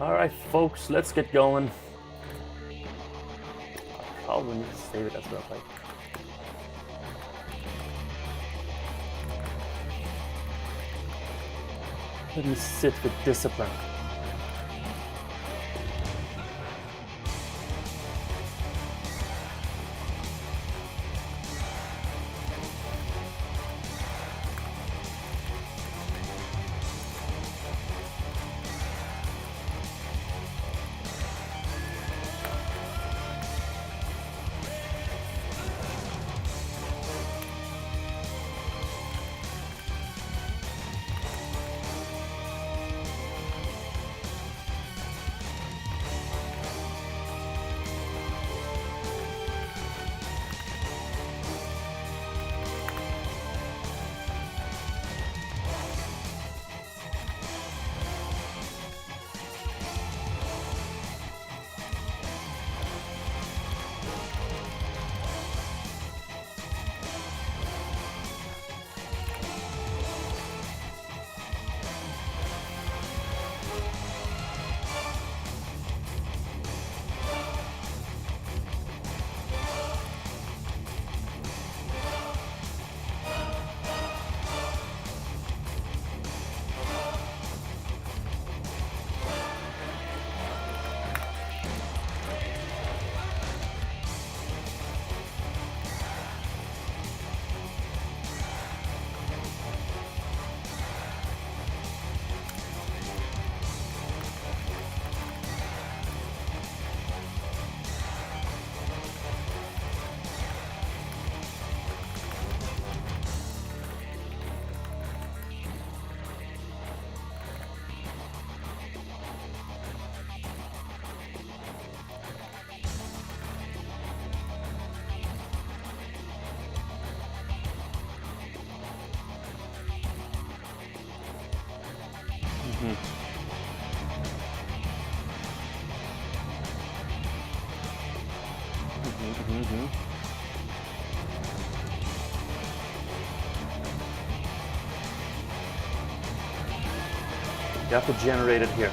All right, folks, let's get going. Probably need to save it as well. Like, let me sit with discipline. You have to generate it here.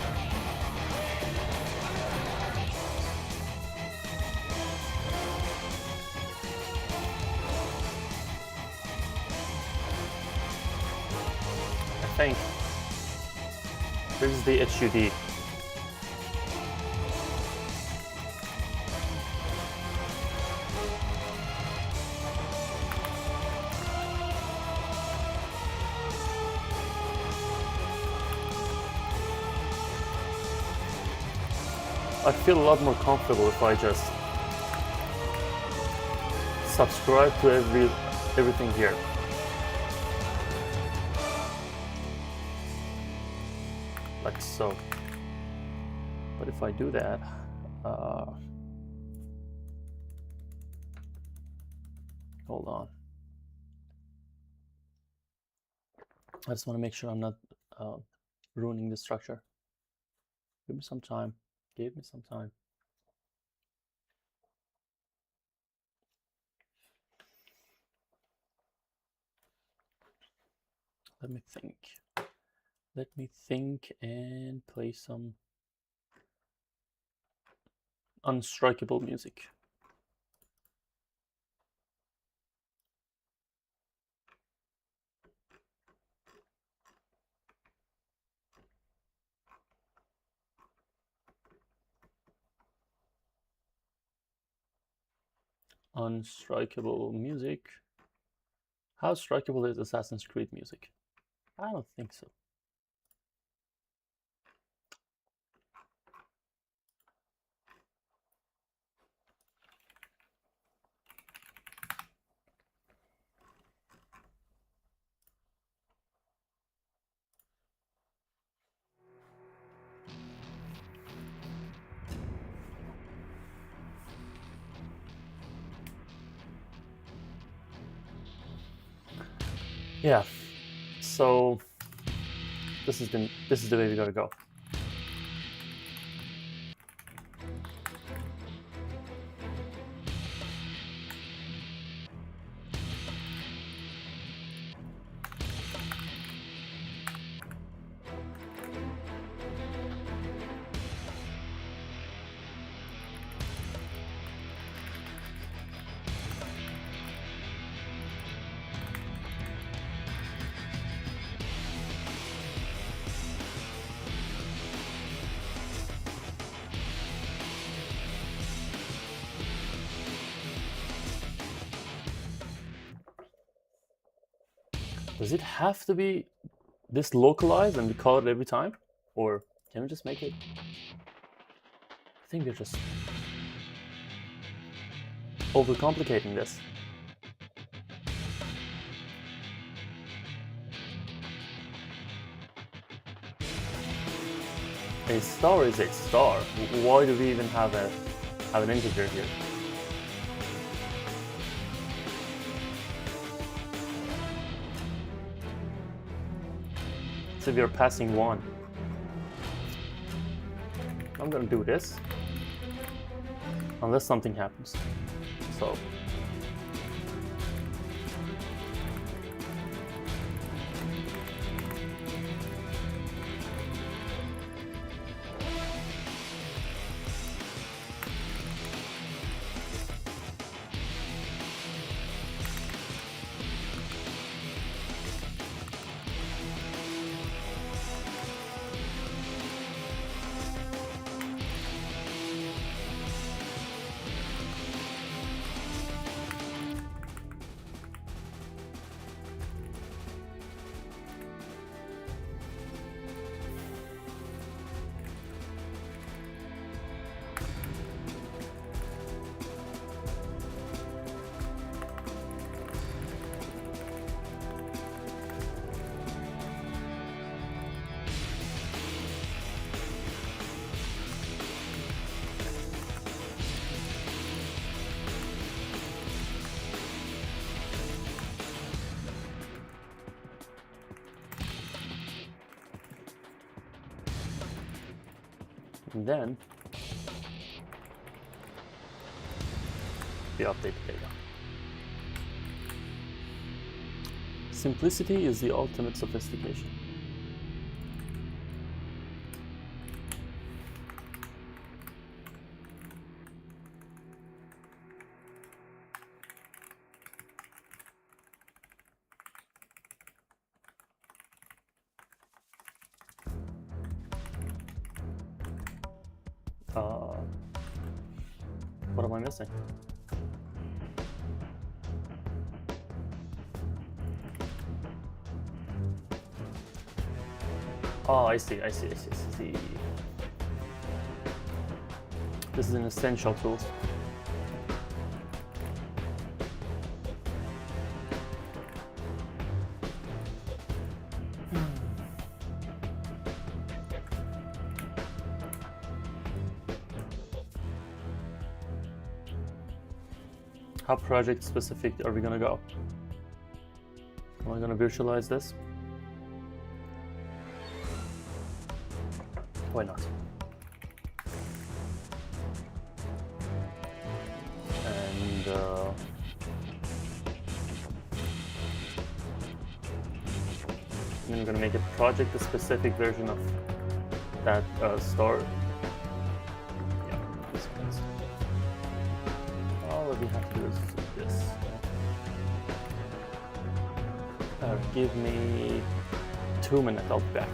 I think this is the HUD. I feel a lot more comfortable if I just subscribe to everything here. Like so. But if I do that, hold on. I just want to make sure I'm not ruining the structure. Give me some time. Give me some time. Let me think. Let me think and play some unstrikable music. Unstrikable music. How strikable is Assassin's Creed music? I don't think so. Yeah, so this is the way we gotta go. Does it have to be this localized and be colored every time? Or can we just make it? I think they're just overcomplicating this. A star is a star. Why do we even have an integer here? So we are passing 1. I'm gonna do this unless something happens. So and then we update the data. Simplicity is the ultimate sophistication. What am I missing? Oh, I see. This is an essential tool. How project specific are we gonna go? Am I gonna virtualize this? Why not? And I'm gonna make a project-specific version of that store. Yeah, this one. All we have to do is this. Give me 2 minutes, I'll be back.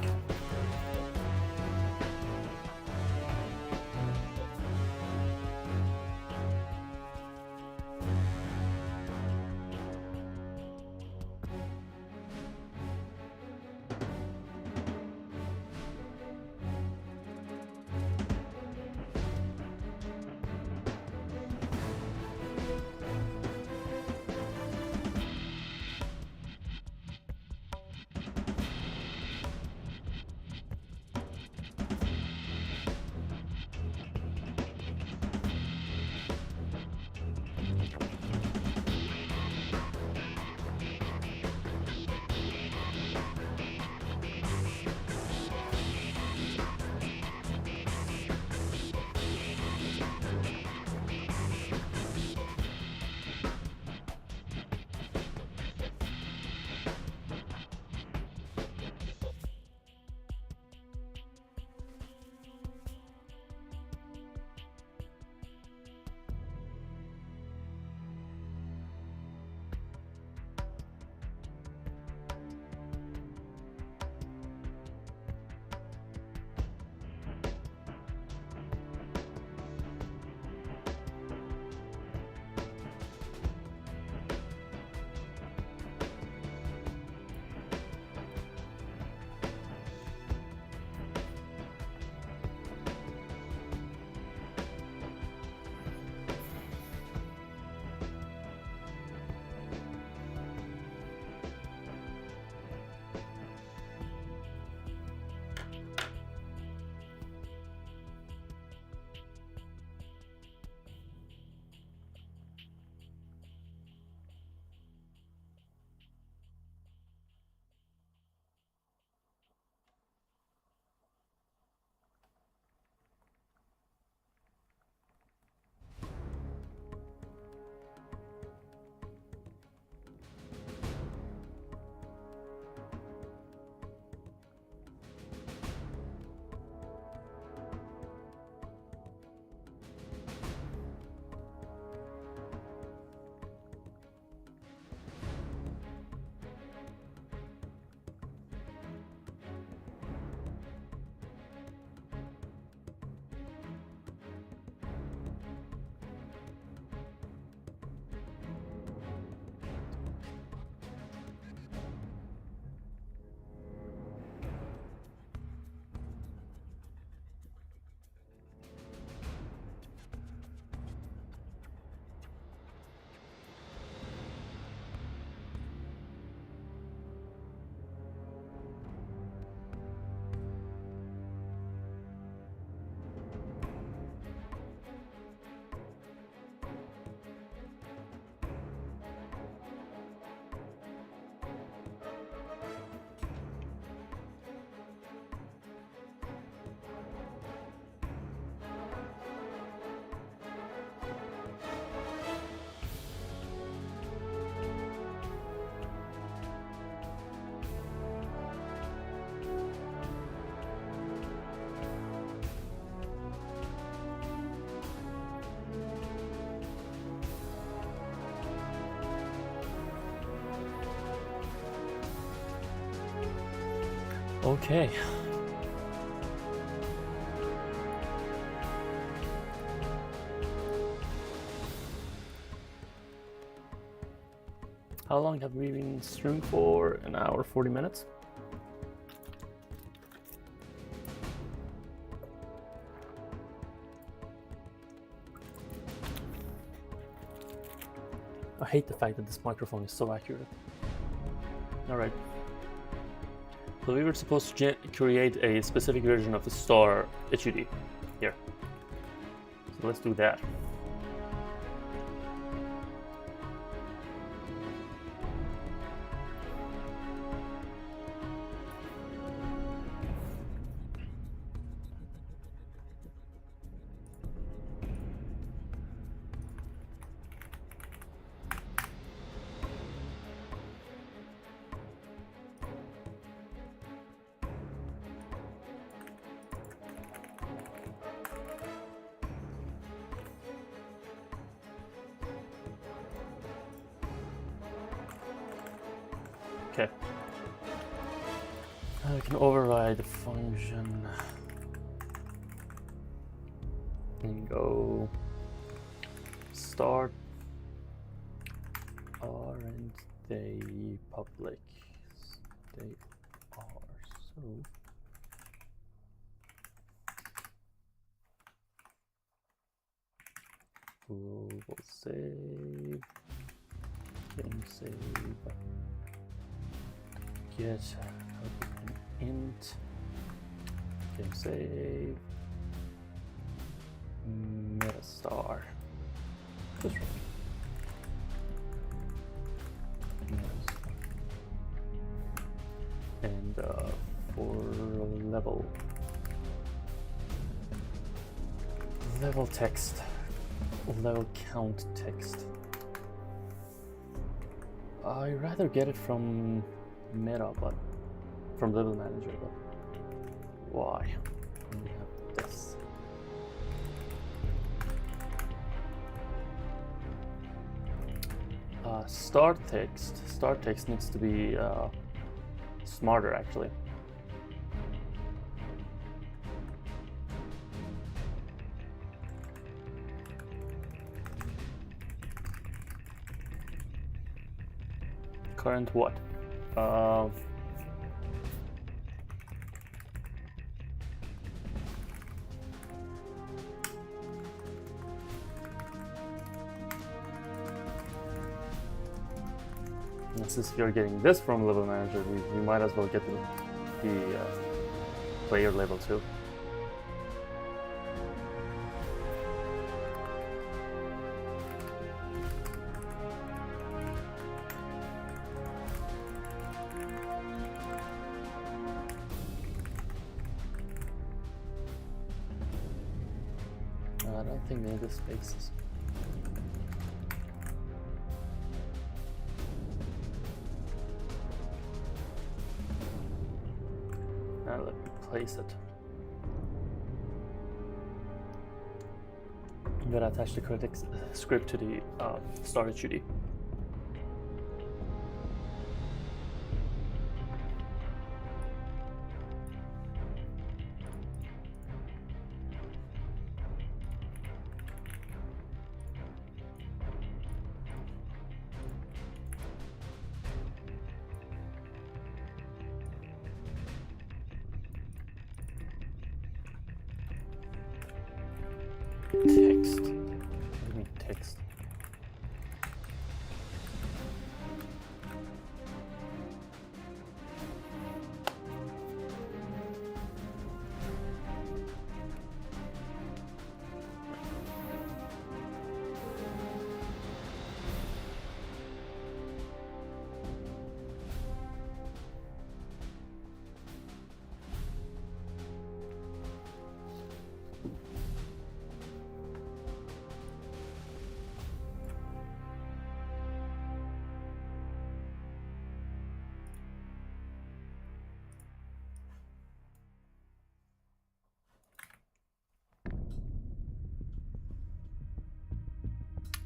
Okay. How long have we been streaming for? An hour, 40 minutes? I hate the fact that this microphone is so accurate. Alright. So we were supposed to create a specific version of the star HUD here. So let's do that. Okay. I can override the function and go start. Aren't they public? They are. So we'll save. Game save. Get an int. Game save. Metastar. Just right. And for level text, level count text. I rather get it from meta, but from level manager, but why? We have this. Start text needs to be smarter, actually. Current what? Since you're getting this from level manager, we might as well get the player level too. I don't think they need the spaces. Now let me place it. I'm gonna attach the correct script to the storage HUD. Text. What do you mean text?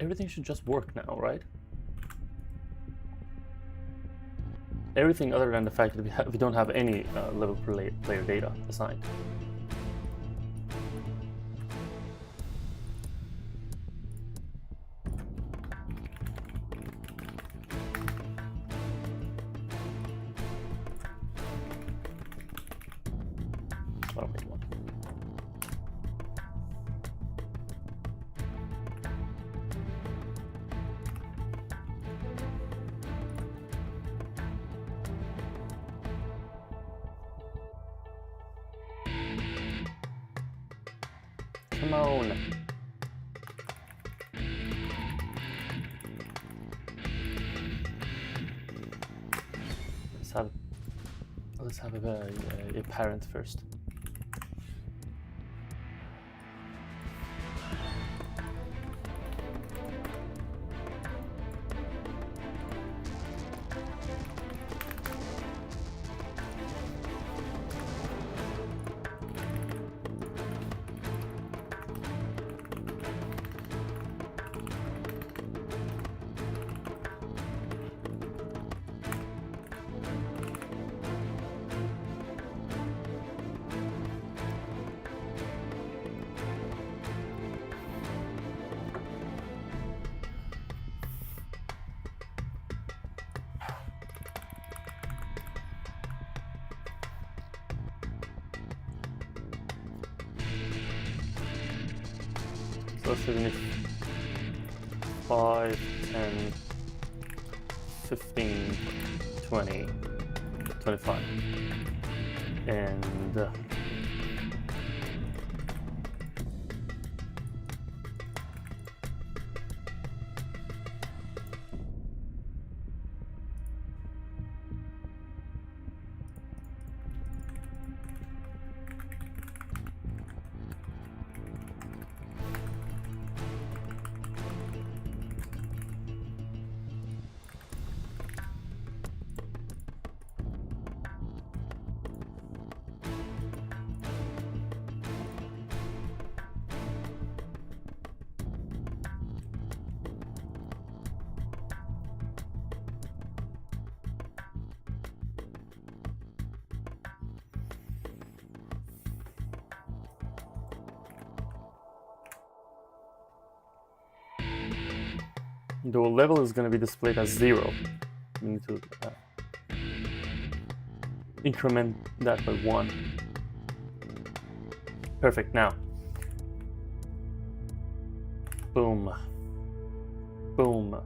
Everything should just work now, right? everything other than the fact that we don't have any level player data assigned. Oh, wait, one. Come on. Let's have a parent first. So let's say we need 5, 10, 15, 20, 25. And the level is going to be displayed as 0. We need to increment that by 1. Perfect. Now, boom, boom.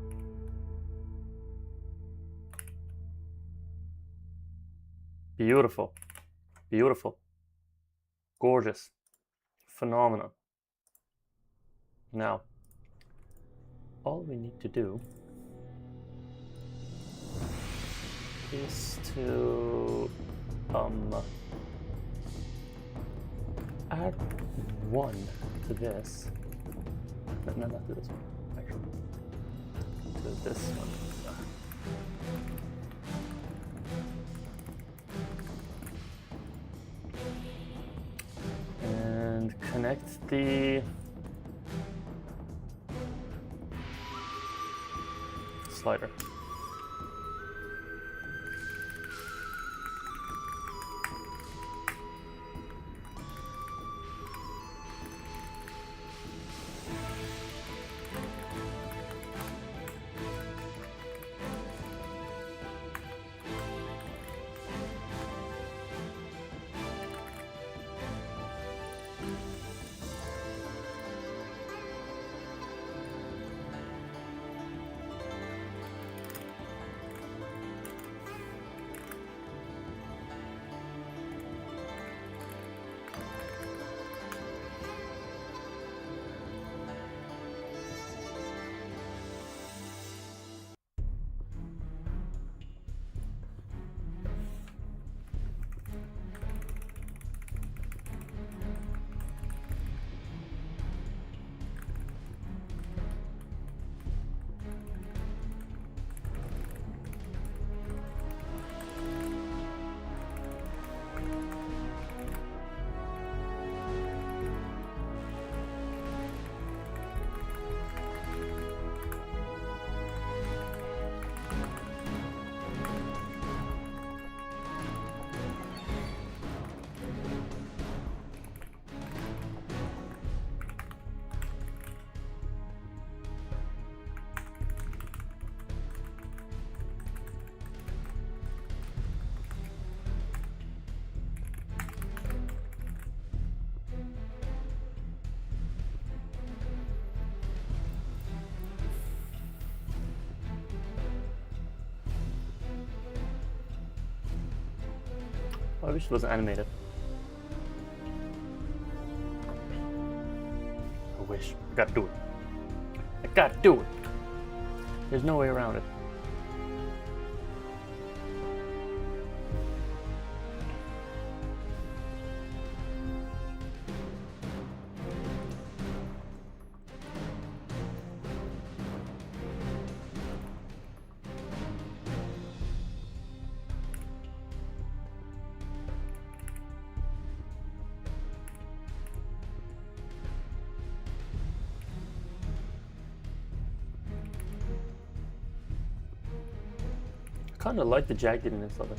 Beautiful, beautiful, gorgeous, phenomenal. Now, all we need to do is to add 1 to this. No, not to this one, actually. To this one. And connect the slider. I wish it was animated. I wish. I gotta do it. I gotta do it. There's no way around it. I kind of like the jaggedness of it.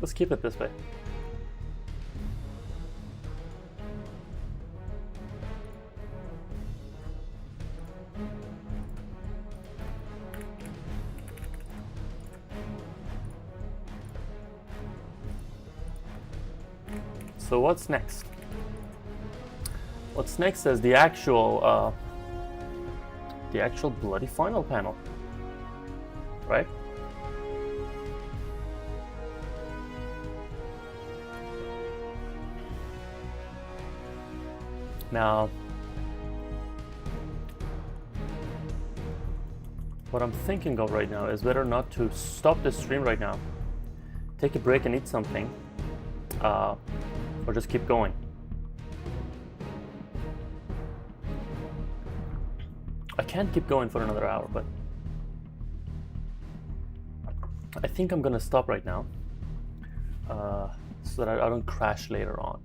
Let's keep it this way. So what's next? What's next is the actual bloody final panel, right? Now, what I'm thinking of right now is whether or not to stop the stream right now, take a break and eat something, or just keep going. I can't keep going for another hour, but I think I'm gonna stop right now so that I don't crash later on.